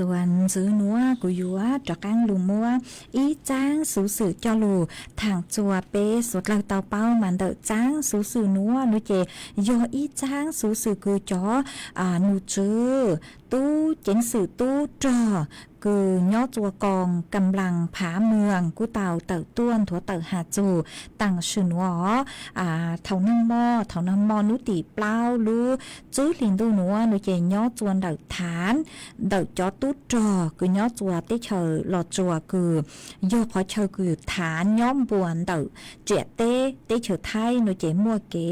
ส่วนซื้อนัวกุยัวจากกังลูมัวอีจ้างสูสื่อจอลูทางจัวเปสดเราเตาเป้ามันเดจ้างสูสื่อนัวนุเจยออีจ้างสูสื่อกุจอนูจื้อตู้เจ๋งสื่อตู้จอคือย่อจัวกองกำลังผาเมืองกูเต่าเต่าต้วนถั่วเต่าหาจูตั้งชื่อหนอเท่านั่งหม้อนุติเปล่ารู้จื้อลินดูหนัวนุเจย่อจวนเต่าฐานเต่าจอตู้จอคือย่อจัวเตเชอหลอจัวคือย่อขอเชอคือฐานย่อมบวนเต่าเจเตเชอไทยนุเจมัวเก๋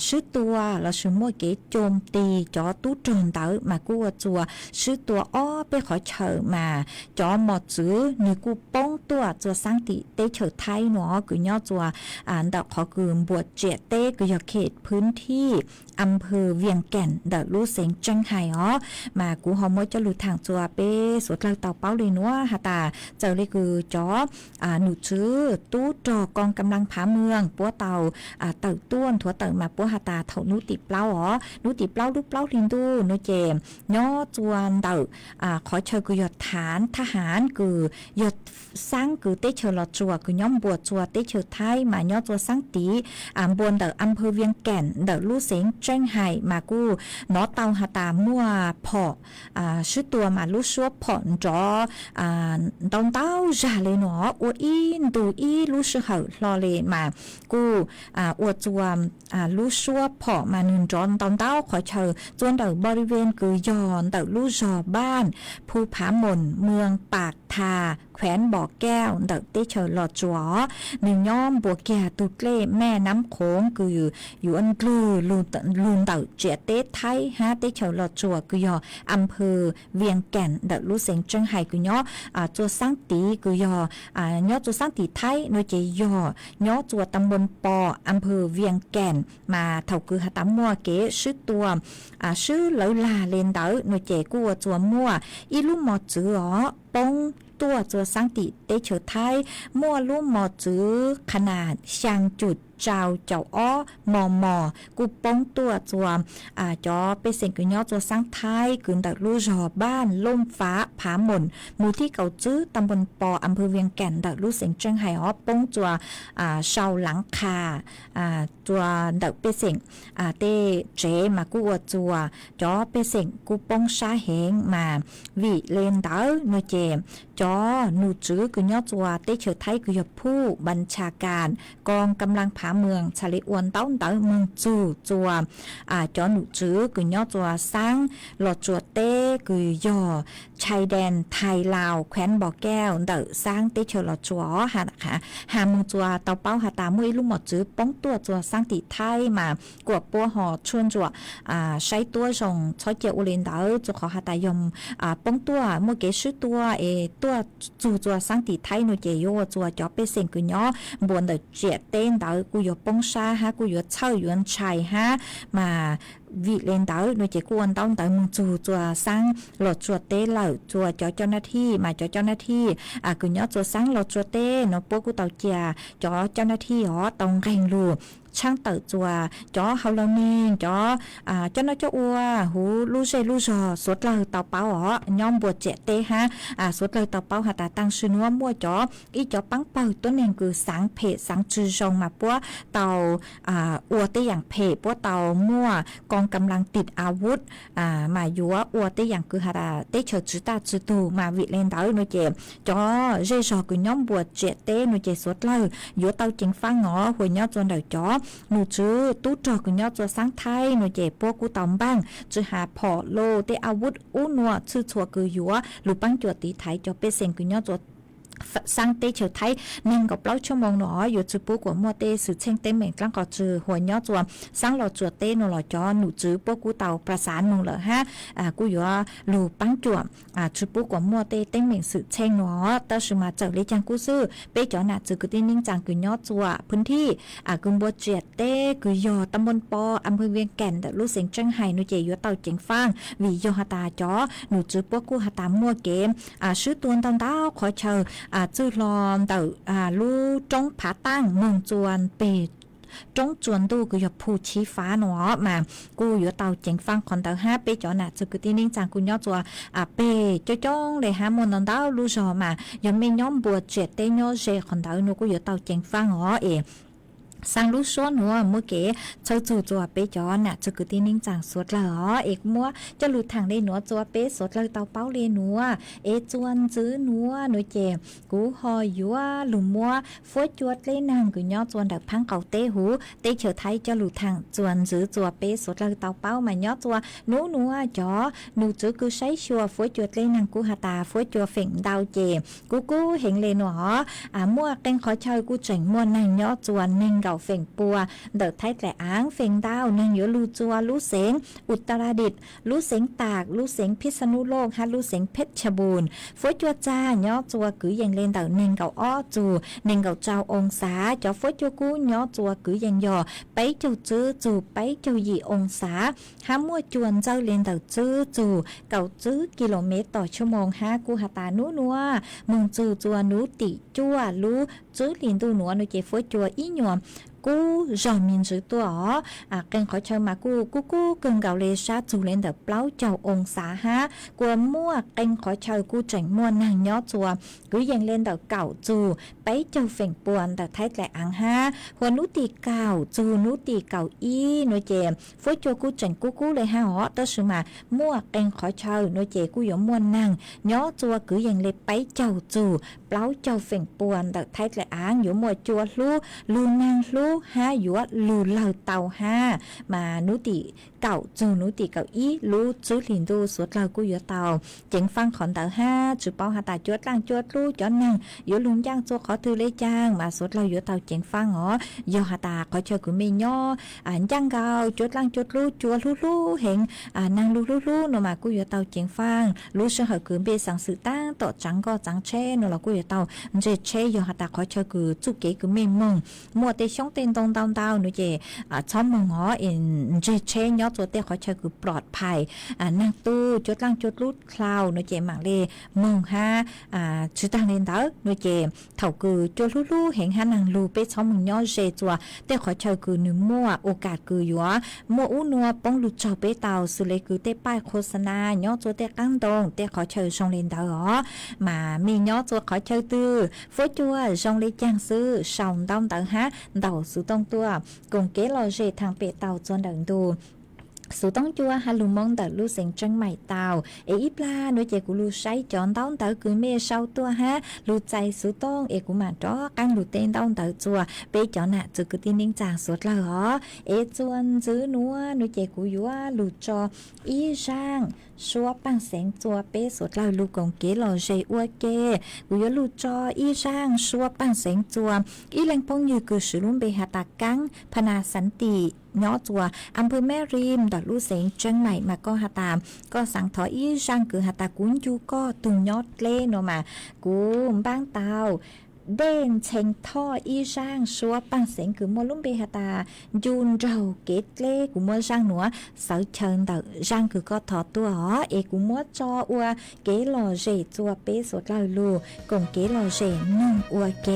ชื่อตัวเราชื่อมัวเก๋โจมตีจอตู้จนเต่ามากูจัวชื่อตัวอ้อไปขอเชอมาจอหมดซื้อนี่กูป้องตัวจัวสังติเตเฉอไทยเนาะคือย่อจัวดอกขอคือบวชเจเต้คือยเขตพื้นที่อำเภอเวียงแก่นเดรู้เสียงจังไห้อ๋อมากูหอมว่าจะหลุดทางจัวเป้สุดเราเต่าเป้าเลยนัวฮะตาเจอเลยคือจอหนูซื้อตู้จอกองกำลังผาเมืองปัวเต่าเต่าต้วนถั่วเต่ามาปัวฮะตาเท่านุติเปล่าอ๋อนุติเปล่าลูกเปล่าลินดูนุเจมย่อจวนเต่าขอเชิญคือยอดฐานทหารคือยอดสร้างคือเตเชอหลอจัวคือย้อมบวชจัวเตเชอไทยมาย่อจัวสังตีบนเต่าอำเภอเวียงแก่นเต่ารู้เสียงจังไห้มากูเนาะเตาหาตามั่วพอชื่อตัวมาลูกชัวผ่อนจอตอนเต้าจ่าเลยเนาะอวดอีดูอีลูกชื่อเหอรอเลยมากูอวดจวมลูกชัวพอมาหนึ่งจอนตอนเต้าขอเชิญจวนเต่าบริเวณคือยอนเต่าลูกจอบ้านภูผา หม่นเมืองปากทาแขวนบ่อแก้วเดกเตเชอหลอดจัวหนึ่งย่อมบัวแก่ตุกเล่แม่น้ำโขงคืออยู่อันกลือลูนเต่าเจียเต้ไทยฮะเตเชอหลอดจัวคือยออำเภอเวียงแก่นเดกลูเสียงเจิงไห่คือยอจัวสังตีคือยอยอจัวสังตีไทยโดยเจยอยอจัวตำบลปออำเภอเวียงแก่นมาเท่าคือหาตำมัวเก๋ชื่อตัวชื่อเหลาลาเลนเดอโดยเจกัวจัวมัวอีลุ่มหมอจือปงตัวจัวสังติเตเฉอไทยมั่วลุ่มหมอจื้อขนาดช่างจุดเจ้าอ้อมอกูป้องตัวจัวจอไปเสียงกุญยอจัวสังไทยกึนดักลู่จอบ้านล่มฟ้าผาหม่นหมู่ที่เก่าจื้อตำบลปออำเภอเวียงแก่นดักลู่เสียงเจิงไห่อ้อป้องจัวเชาหลังคาจัวดักไปเสียงเตเจมากูจัวจอไปเสียงกูป้องชาเหงมาวิเลนเดอโนเจจอหนูจื้อกุญยอจัวเตเฉอไทยกุยผู้บัญชาการกองกำลังผาเมืองชาลิอวนเต้าเมืองจูจัวจอหนูจื้อกุญยอจัวสร้างหลอดจัวเต้กุยอชายแดนไทยลาวแขวนบ่อแก้วเดอสร้างเตเฉอหลอดจัวหานะคะหาเมืองจัวเตาเป้าหาตามุ้ยลูกหมอจื้อป้องตัวจัวสร้างติไทยมากวบปัวหอชวนจัวใช้ตัวส่งช้อยเจียวอุเลนเดอจัวขอหาตายมป้องตัวมัวเกชื่อตัวตัวจูจัวสังติไทยโนเจโยจัวจอไปเสียงกุญยอบนเดเจียเต้นเดอกูยป้องชาฮะกูยเช่าหยวนชัยฮะมาวิเลนเดอโนเจกวนต้องเดอมึงจูจัวสร้างหลอดจัวเต้เหล่าจัวจอเจ้าหน้าที่มาจอเจ้าหน้าที่กุญยอจัวสร้างหลอดจัวเต้เนาะพวกกูเตาเจียจอเจ้าหน้าที่ตองแรงรูช่างเติจัวจอเฮาเราเนงจอเจ้าน้าเจ้าอัวหูลู่เซลู่จอสดเลยเตาเป้าย่อมบวชเจเตฮะสดเลยเตาเป้าหาตาตังชื่อนัวมั่วจออีจอปังเป่าตัวเองคือสังเพสังจือจงมาปัวเตาอัวเตอย่างเพปัวเตามั่วกองกำลังติดอาวุธมายัวอัวเตอย่างคือหาเตเฉจือตาจือตูมาวิเลนเตาโนเจจอเจจอคือย่อมบวชเจเตโนเจสดเลยยัวเตาจิงฟังหัวย่อจนเดาจอหนูจื้อตู้จอกุญยอจัวสังไทยหนูเจ็บพวกกูตอมบ้างจื้อหาพอโลเตอาวุธอู้นัวชื่อชัวกือยัวหรือปังจวดตีไทยจอเปเสียงกุญยอจัวสังเตเฉยไทยหนึ่งกับเล่าชั่วโมงหนออยู่จื้อปุ๊กว่ามัวเตสืบเชิงเต็มเหม่งกลางก่อจื้อหัวยอจัวสังหลอดจัวเตหนูหลอดจอหนูจื้อพวกกูเต่าประสานมึงเหรอฮะกูยัวหลูปังจวบจื้อปุ๊กว่ามัวเตเต็มเหม่งสืบเชิงหนอแต่สืบมาเจอเลยจังกูซื้อเป้จอหน้าจื้อกูตีนิ่งจังกุญยอจัวพื้นที่กุมบัวเจียเต้กุยอตำบลปออำเภอเวียงแก่นแต่ลูกเสียงเจิ้งไห่หนูเจยัวเต่าเจียงฟางวิยอหาตาจอหนูจื้อพวกกูหาตามัวเกมชื่อตัวตอนดาวขอเชิญจื้อรอเต่าลู่จงผาตั้งเมืองจวนเปจงจวนดูกูอย่าพูดชี้ฟ้าหนอมากูอยู่เตาเจ๋งฟังคอนเตอร์5เปจอน่ะจะกูตีนิ่งจังกูย่อจัวเปจ้องเลยฮะมนนดาวลู่จอมายังไม่ย่อมบัวเจ็ดเตย่อเจคอนเตอร์นูกูอยู่เตาเจ๋งฟังสังลูกซ้อนหัวเมื่อกี้เจ้าจู่จัวเป๊จอนน่ะจะกูตีนิ่งจังสดเลยเอกมัวจะหลุดทางได้หนัวจัวเป๊สดเลยเตาเป้าเลยหนัวจวนซื้อหนัวหนูเจกูหอยยัวหลุมมัวฟวยจวดเลยนางกูย่อจวนดักพังเก่าเตหูเตเฉยไทยจะหลุดทางจวนซื้อจัวเป๊สดเลยเตาเป้ามาย่อจัวหนัวจอหนูจื้อกูใช้ชัวฟวยจวดเลยนางกูหาตาฟวยจัวเฝ่งดาวเจกูเห็นเลยหนัวมัวเต็งขอเชยกูเจ๋งมัวนางย่อจวนเน่งเฝ่งปัวเดอไทยแต่อ้างเฝ่งดาวนึงอยู่ลูจัวลูเสงอุตรดิตถ์ลูเสงตากลูเสงพิษณุโลกฮะลูเสงเพชรบูรณ์ฝอยจัวจ้าย่อจัวกือยังเล่นเดอนึงเก่าอ้อจูนึงเก่าเจ้าองศาจอฝอยจัวกูย่อจัวกือยังย่อไปเจ้าจื้อจูไปเจ้ายีองศาห้ามัวจวนเจ้าเล่นเดอจื้อจูเก่าจื้อกิโลเมตรต่อชั่วโมงฮะกูหาตานัวมึงจูจัวนูติจัวลูจื้อลินดูหนัวนูเจฝอยจัวอีหยวมกูจอมินจื้อตัวเก่งขอเชิญมากูเก่งเกาเลชาจูเลนเดอเปล่าเจ้าองศาฮะกลัวมั่วเก่งขอเชิญกูเจ๋งมั่วนางย่อจัวกูยังเล่นเดอเก่าจูไปเจ้าเฝ่งปวนแต่ไทยแต่อังฮะหัวนุตีเก่าจูนุตีเก่าอีโนเจฝอยจัวกูเจ๋งกูเลยฮะตัวสือมามั่วเก่งขอเชิญโนเจกูยอมมั่วนางย่อจัวกูยังเล่ไปเจ้าจูเปล่าเจ้าเฝ่งปวนแต่ไทยแต่อังอยู่มั่วจัวลูนางลูฮะยัวลูเหล่าเตาฮะมานุติ เก่าจูนุติเก่าอีรู้จูหลินดูสวดเรากูอยู่เตาเจ๋งฟังขอนเตาห้าจุเป้าหาตาจวดล่างจวดรู้จอนนั่งอยู่ลุงย่างจัวขอตือเลยจ้างมาสวดเราอยู่เตาเจ๋งฟังอ๋อยอหาตาขอเชิญกูไม่ย่อย่างเกาจวดล่างจวดรู้จัวรู้เห็นนั่งรู้หนูมากูอยู่เตาเจ๋งฟังรู้เชื่อเหกูเบสังสือตั้งต่อจังก็จังเช่หนูเรากูอยู่เตาเจเช่ยอหาตาขอเชิญกูจุกเก๋กูไม่มงมัวเตช่องเต็นตรงเตาหนูเจชอบมองอ๋อเอ็นเจเช่ยอตัวเตขอเชิญกูปลอดภัยนั่งตู้จวดล่างจวดรู้คลาวหนูเจหมังเลมงฮะชื่อตังเล่นเต๋อหนูเจเท่ากูจวดรู้เห็นฮะนางลูเป้ชอบมองยอเจจัวเตขอเชิญกูหนูมั่วโอกาสกูอยู่มัวอู้นัวป้องหลุดจอเป้เตาสุเลกูเตป้ายโฆษณายอตัวเตกั้งตรงเตขอเชิญชงเล่นเต๋อมามียอตัวขอเชิญตื้อฟ้จัวชงเล่นจางซื้อสองดองเต๋อฮะเต๋อสุตรงตัวกงเก๋ลอเจทางเป้เต๋อจนดังดูสูต้องจัวฮัลลูมองแต่ลูเสียงจังใหม่เตาอีปลาหนูเจกูลูใช้จอนต้องเต๋อคือเมย์เศร้าตัวฮะลูใจสูต้องกูมาจ้อกันลูเต้นต้องเต๋อจัวเป้จอนน่ะจะกูตีนิ่งจางสดแล้วเหรอจวนซื้อนัวหนูเจกูยัวลูจออีช่างชัวปังเสียงจัวเป้สดแล้วลูกงเก๋หล่อเจอัวเกกูยัวลูจออีช่างชัวปังเสียงจัวอีแรงพงยืคือสือลุ่มเบหาตากังพนาสันติยอจัวอำเภอแม่ริมดอดลู่เสียงเชียงใหม่มาก็หาตามก็สั่งถอยอีช่างคือหาตากุ้นยูก็ตุงยอดเล่นมากูบ้างเตาเด่นเชงท่ออีช่างชัวปังเสียงคือมัวลุ่มเบหาตายูนเราเกตเล่กูมัวช่างหนัวเสาเชิงเตอช่างคือก็ถอดตัวอ๋อกูมัวจออัวเกหล่อเจจัวเป้สดลอยลูกงเกหล่อเจนุ่งอัวเก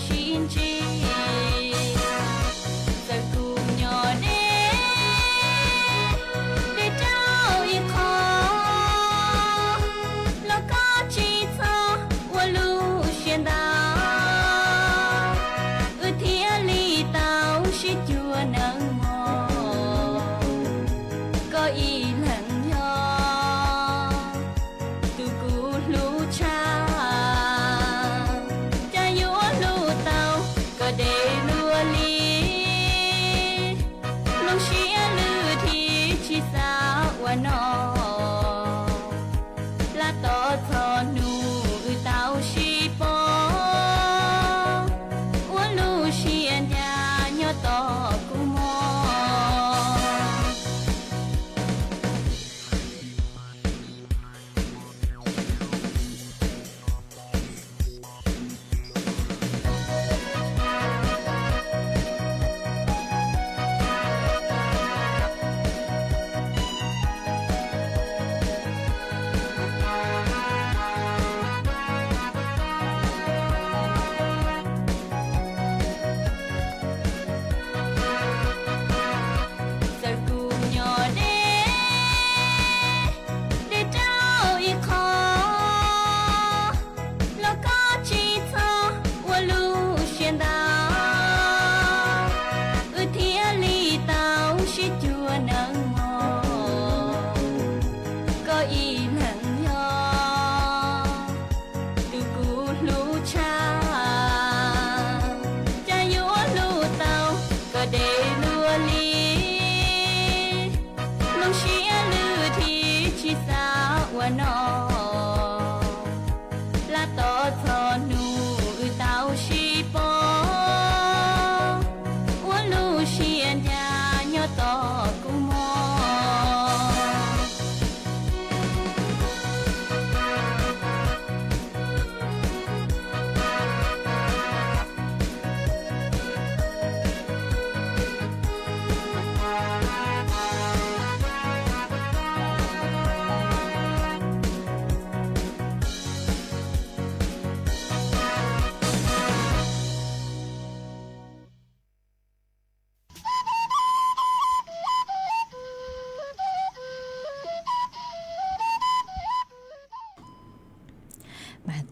ชินใจ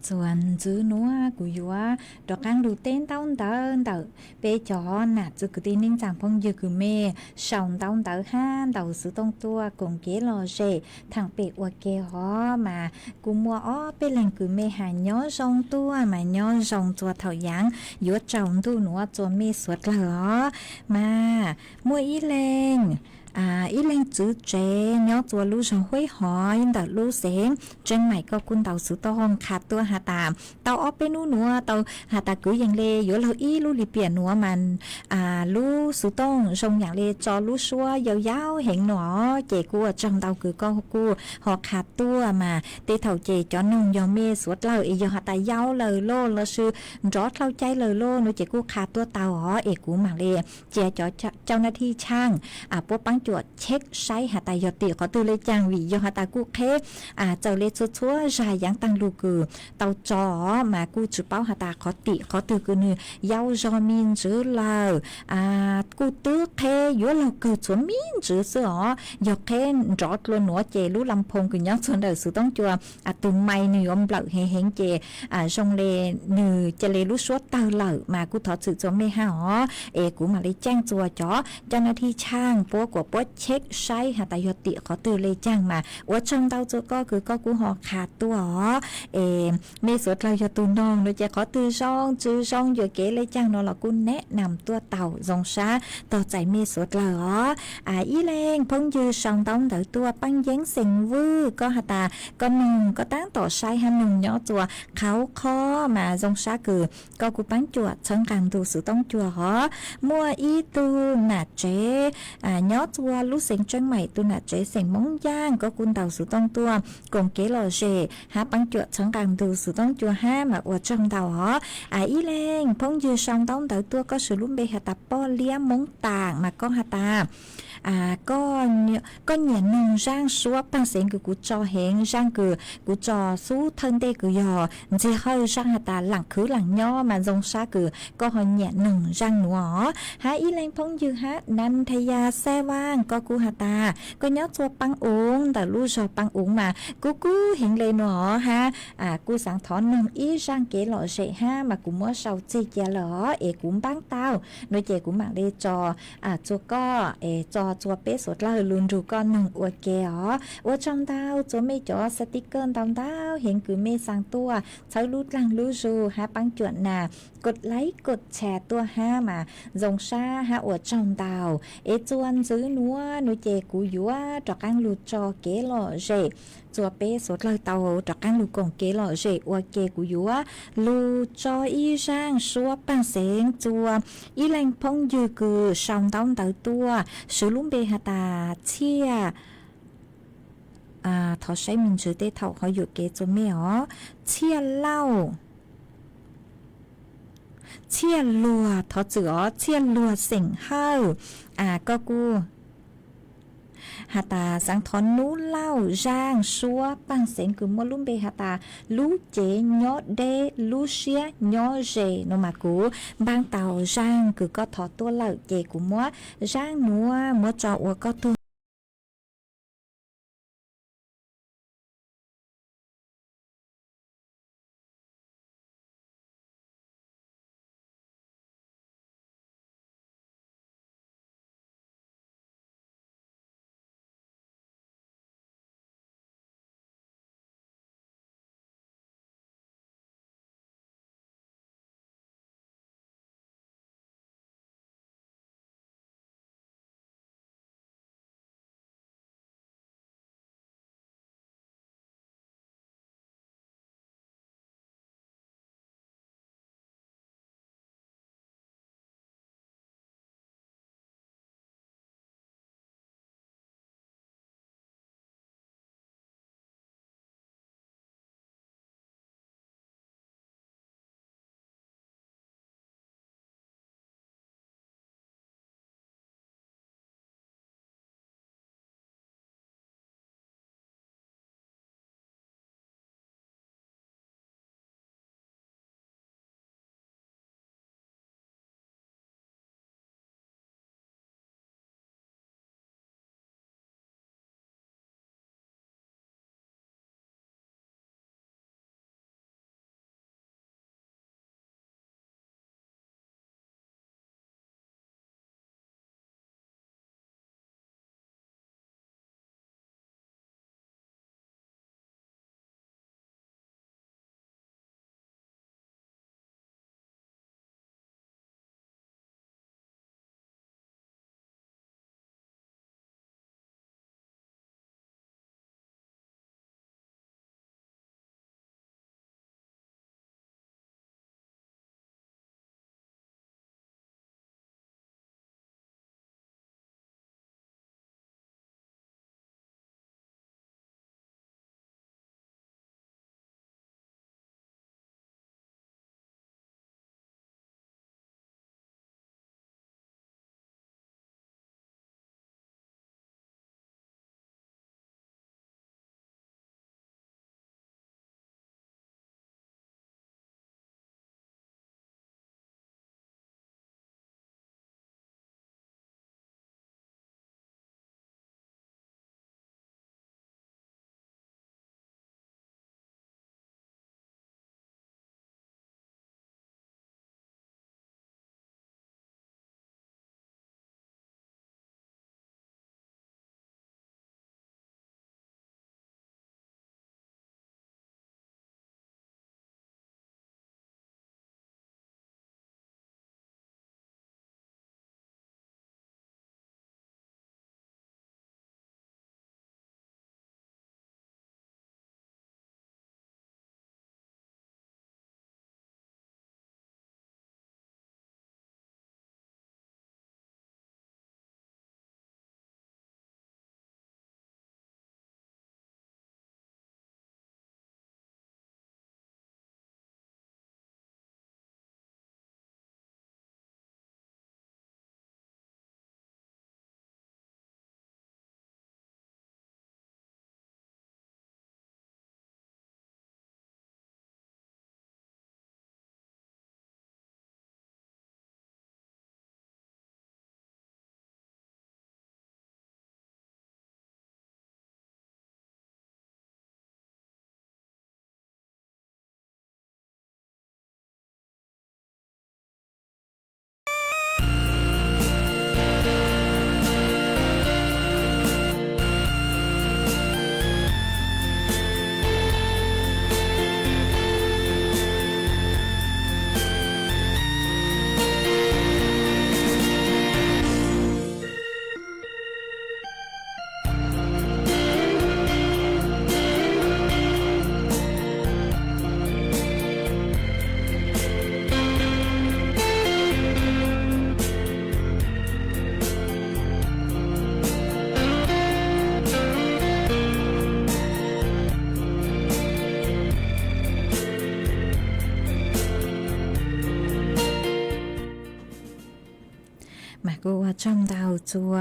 ส่วนจื้อนัวกูอยู่ว่าดอกกังดูเต้นเต้าเต้นเต้าเปจอน่ะจื้อกูตีนิ่งจังพงยืคือเมสองเต้าเต้าห้าเต้าซื้อตรงตัวกงเกลอเจทางเปอวเกฮอมากูมัวอ้อเป็นแหล่งคือเมหาย้อสองตัวมาย้อสองตัวเท่ายังยัวจองดูหนัวตัวเมสวดเหรอมามัวอีแรงอีเลงจื้อเจเนาะตัวลูกชงห้วยหอยแต่ลูกเสียงจังใหม่ก็คุณเต่าสุตองขาดตัวหาตามเต่าออเป็นนัวเต่าหาตากุยอย่างเลอยู่เราอีลูกลิเปียนัวมันลูกสุตองชงอย่างเลจอลูกชัวยาวๆเห็นหนอเจกูจังเต่าคือก็กูหอขาดตัวมาเตเท่าเจจอนุ่งยอมเมสวดเราอียอหาตายาวเลยโลละชื่อรอดเราใจเลยโลนูเจกูขาดตัวเต่าอ๋อเอกูมาเลเจจอเจ้าหน้าที่ช่างพวกปังจวดเช็คใช้หาตายติขอตือเลยจางวียอหาตากูเคเจ้าเลชัวๆรายยังตังลูกือเตาจอมากูจุเป้าหาตาขอติขอตือกือนือยาวจอมินจื้อลาวกูตื้อเคยัวเราเกิดสวนมินจื้อเสือยอกเค้นรอดล้วนหัวเจลูลำพงกือยักส่วนเดอสุต้องจัวตุ่มไม่นิยมเปล่าเฮงเจชงเลนือเจเลลูชัวเตาเหล่ามากูถอดสื่อจอมไม่ห่าเอกูมาเลยแจ้งจัวจ๋อเจ้าหน้าที่ช่างปัวกว่าปัวเช็คใช้หาตายติขอตือเลยจ้างมาว่าช่างเต้าจูก็คือก็กูหอขาดตัวเมสวดเราจะตูนองโดยจะขอตือช่องจื้อช่องเยอะเก๋เลยจ้างนอละกูแนะนำตัวเต่าทรงช้าต่อใจเมสวดเราอีแรงพงยือช่องต้องเต่าตัวปังเย้งเสียงวื้อก็หาตาก็หนึ่งก็ตั้งต่อใช้หาหนึ่งย่อตัวเขาคอมาทรงช้าคือก็กูปังจวดช่างการดูสุต้องจัวมัวอีตูหนาเจย่อตัวลูกเสียงจังใหม่ตัวหนาเจเสียงมงย่างก็กุนเต่าสุต้องตัวกงเกลอเจหาปังจวดช่างการดูสุต้องจัวห้ามาอวดจังเต่าอีแรงพงยือช่องต้องเต่าตัวก็สือลุ่มเบหตาป้อเลี้ยมงต่างมาก็หาตาก็เหนียนหนึ่งร่างซัวปังเสียงกูจอเฮงร่างกูจอสู้เทินเตกูยอเจ้าให้ร่างหาตาหลังคือหลังย่อมาทรงซาก็หเหนียนหนึ่งร่างหนัวหาอีแรงพงยือฮะนันทยาแซ่ว่างก็กูหาตาก็ย่อตัวปังอุงแต่ลูกชอปังอุงมากูเห็นเลยหนอฮะกูสั่งถอนหนึ่งอีร่างเก๋หล่อเฉยห้ามากูมัวเศร้าจีเจหล่อกูปังเต้าโดยเจกูหมากเลยจอจัวก็จอจัวเป๊ะสดเลยลุนดูก้อนหนึ่งอวดแกอวดจอมดาวจัวไม่จอสติกเกอร์ดาวเห็นคือไม่สั่งตัวใช้รูดลังรูจูหาปังจวดนากดไลค์กดแชร์ตัวห้ามาจงชาหาอวดจอมดาวจวนซื้อนัวนุเจกูยัวจอกอังลูจอเกลอเจจัวเป๊ะสดเลยเตาจอกอังลูกงเกลอเจอวดเกกูยัวลูจออีช่างชัวปังเสียงจัวอีแรงพงยือคือช่องต้องเตาตัวซื้อลุ่มเบหตาเชี่ยทอใช้มินชื่อเต้เท่าเขาอยู่เกจไม่เชี่ยเล่าเชี่ยลัวทอจือเชี่ยลัวเสียงเฮาก็กูหาตาสังทอนนู้เล่าร่างชัวปังเสียงคือมัวลุ่มเบหาตาลูเจญอเดลูเชียญอเจโนมากูบางเต่าร่างคือก็ถอตัวเล่าเจกูมัวร่างนัวมัวจออัวก็ตัว mà cô trong đầu chùa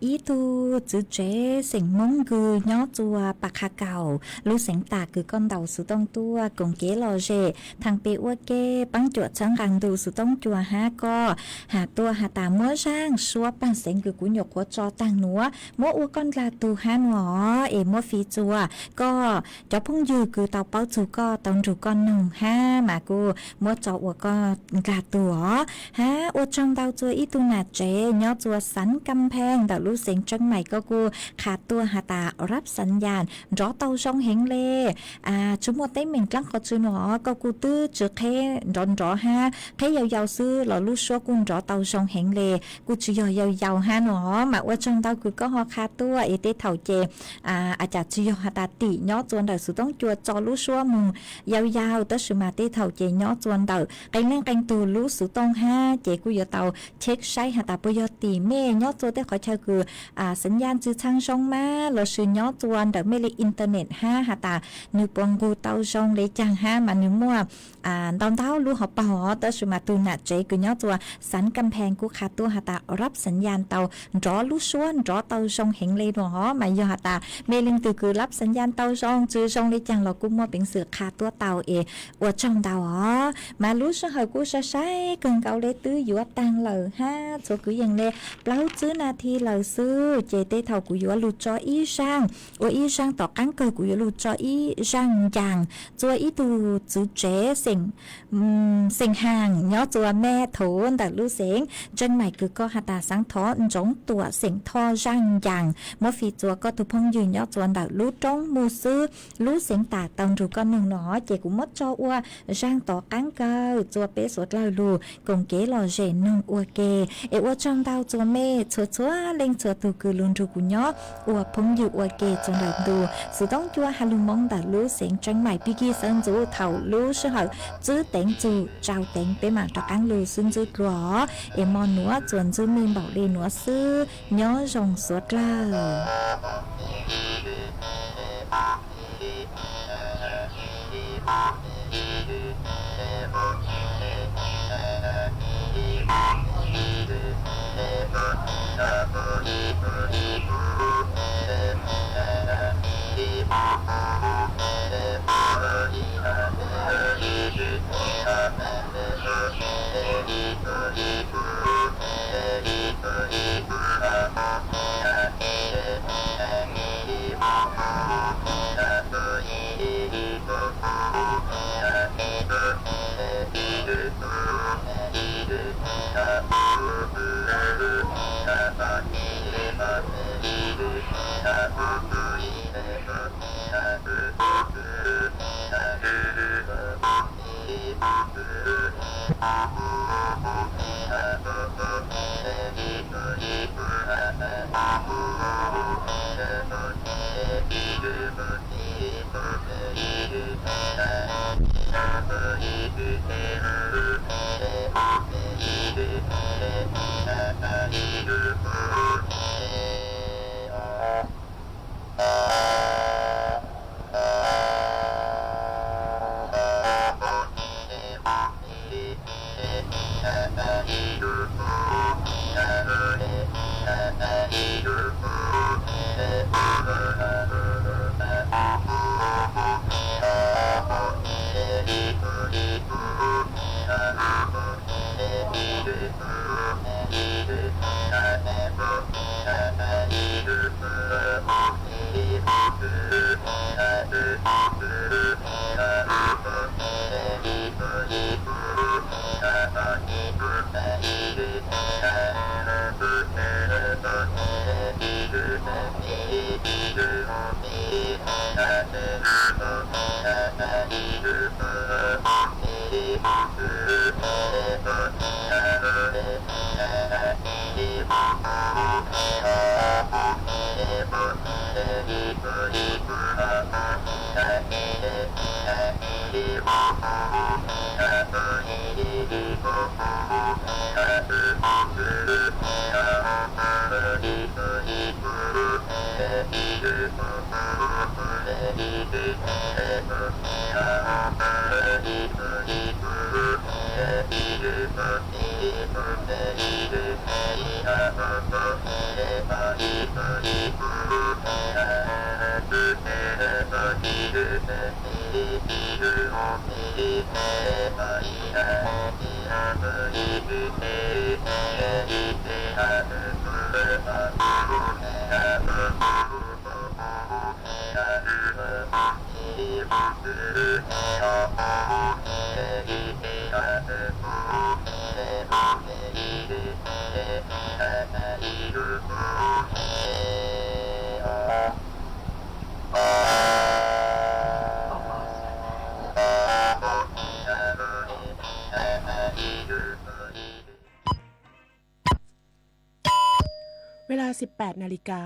ý tu chữ chế sinh mong cứ nhó chùa bạc hà cầu lúc sinh ta cứ con đầu sự tông tua cùng kế lò rể thằng bé ua kê bắn chuột trắng gàng đủ sự tông chùa ha co hà tua hà tà múa sang xua bằng sinh cứ cú nhục của cho tăng núa múa ua con là tu ha ngõ múa phi chùa co cho phong dư cứ tàu bao chú co tông chủ con nồng ha mà cô múa cho ua co là tùa ha ua trong đầu chùa ý tu nà chế nhó chùa sắn căm phènแต่รู้เสียงจังใหม่ก็กูขาดตัวหาตารับสัญญาณรอเตาช่องเฮงเล่ชุมวดได้เหม่งกลั้งก็ชื่อหนอก็กูตื้อจืดแค่ร้อนรอฮะแค่ยาวๆซื้อหล่อรู้ชัวกุนรอเตาช่องเฮงเล่กูจะยาวๆฮะหนอมาว่าจังเตากูก็หอขาดตัวเอเตเท่าเจอาจจะจะยอหาตาตีย้อจวนเดาสุต้องจัวจอรู้ชัวมึงยาวๆแต่สุมาเตเท่าเจย้อจวนเดาไก่เล่นไก่ตูรู้สุต้องฮะเจกูยอเตาเช็คใช้หาตาปยตีเม่ย้อจวนแต่ขอใช้คือสัญญาณจื้อช่างช่องมาเราซื้อย้อจวนแต่ไม่เลยอินเทอร์เน็ตห้าหาตานึกปองกูเตาช่องเลยจังห้ามานึกมั่วตอนเท้ารู้หอบปะหอแต่สุมาตูน่ะเจกูย้อจวนสันกำแพงกูขาดตัวหาตารับสัญญาณเตารอรู้ชวนรอเตาช่องเห็นเลยหรอมายอหาตาเมลิงตือคือรับสัญญาณเตาช่องจื้อช่องเลยจังเรากูมั่วเป็นเสือขาดตัวเตาอวดช่องเตาอ๋อมารู้สหายกูใช้เกินเกาเลยตื้ออยู่ตังเลยห้าชัวกูยังเลยเปล่าจื้อนาทีเลยซื้อเจเตเท่ากูอยู่ลูจออีช่างว่าอีช่างต่อกั้งเกิดกูอยู่ลูจออีช่างอย่างจัวอีตูจื้อเจสิ่งห่างย้อจัวแม่โถนแต่รู้เสียงจังใหม่คือก็หาตาสังทอจงตัวเสียงทอช่างอย่างเมื่อฟีจัวก็ถูกพงยืนย้อจวนแต่รู้จงมูซื้อรู้เสียงตาตอนรู้ก็หนึ่งหนอเจกูมดจออัวช่างต่อกั้งเกิดจัวเป๊ะสวดลอยลูกงเก๋หล่อเจนนึ่งอัวเกอัวจังดาวจัวเม่ชัวเล็งชัวตัวคือลุนรูกุญยออัวพงอยู่อัวเกจนดับดูสุดต้องจัวฮาลุมองแต่รู้เสียงจังใหม่พี่กี้เซินจูเท่ารู้เชื่อจื้อเต็งจูเจ้าเต็งไปมาตะกังลูซึ่งจื้อหรอมอนหนัวจวนจื้อมีบอกเลยหนัวซื้อย้อจงสวด เวลา 18 นาฬิกา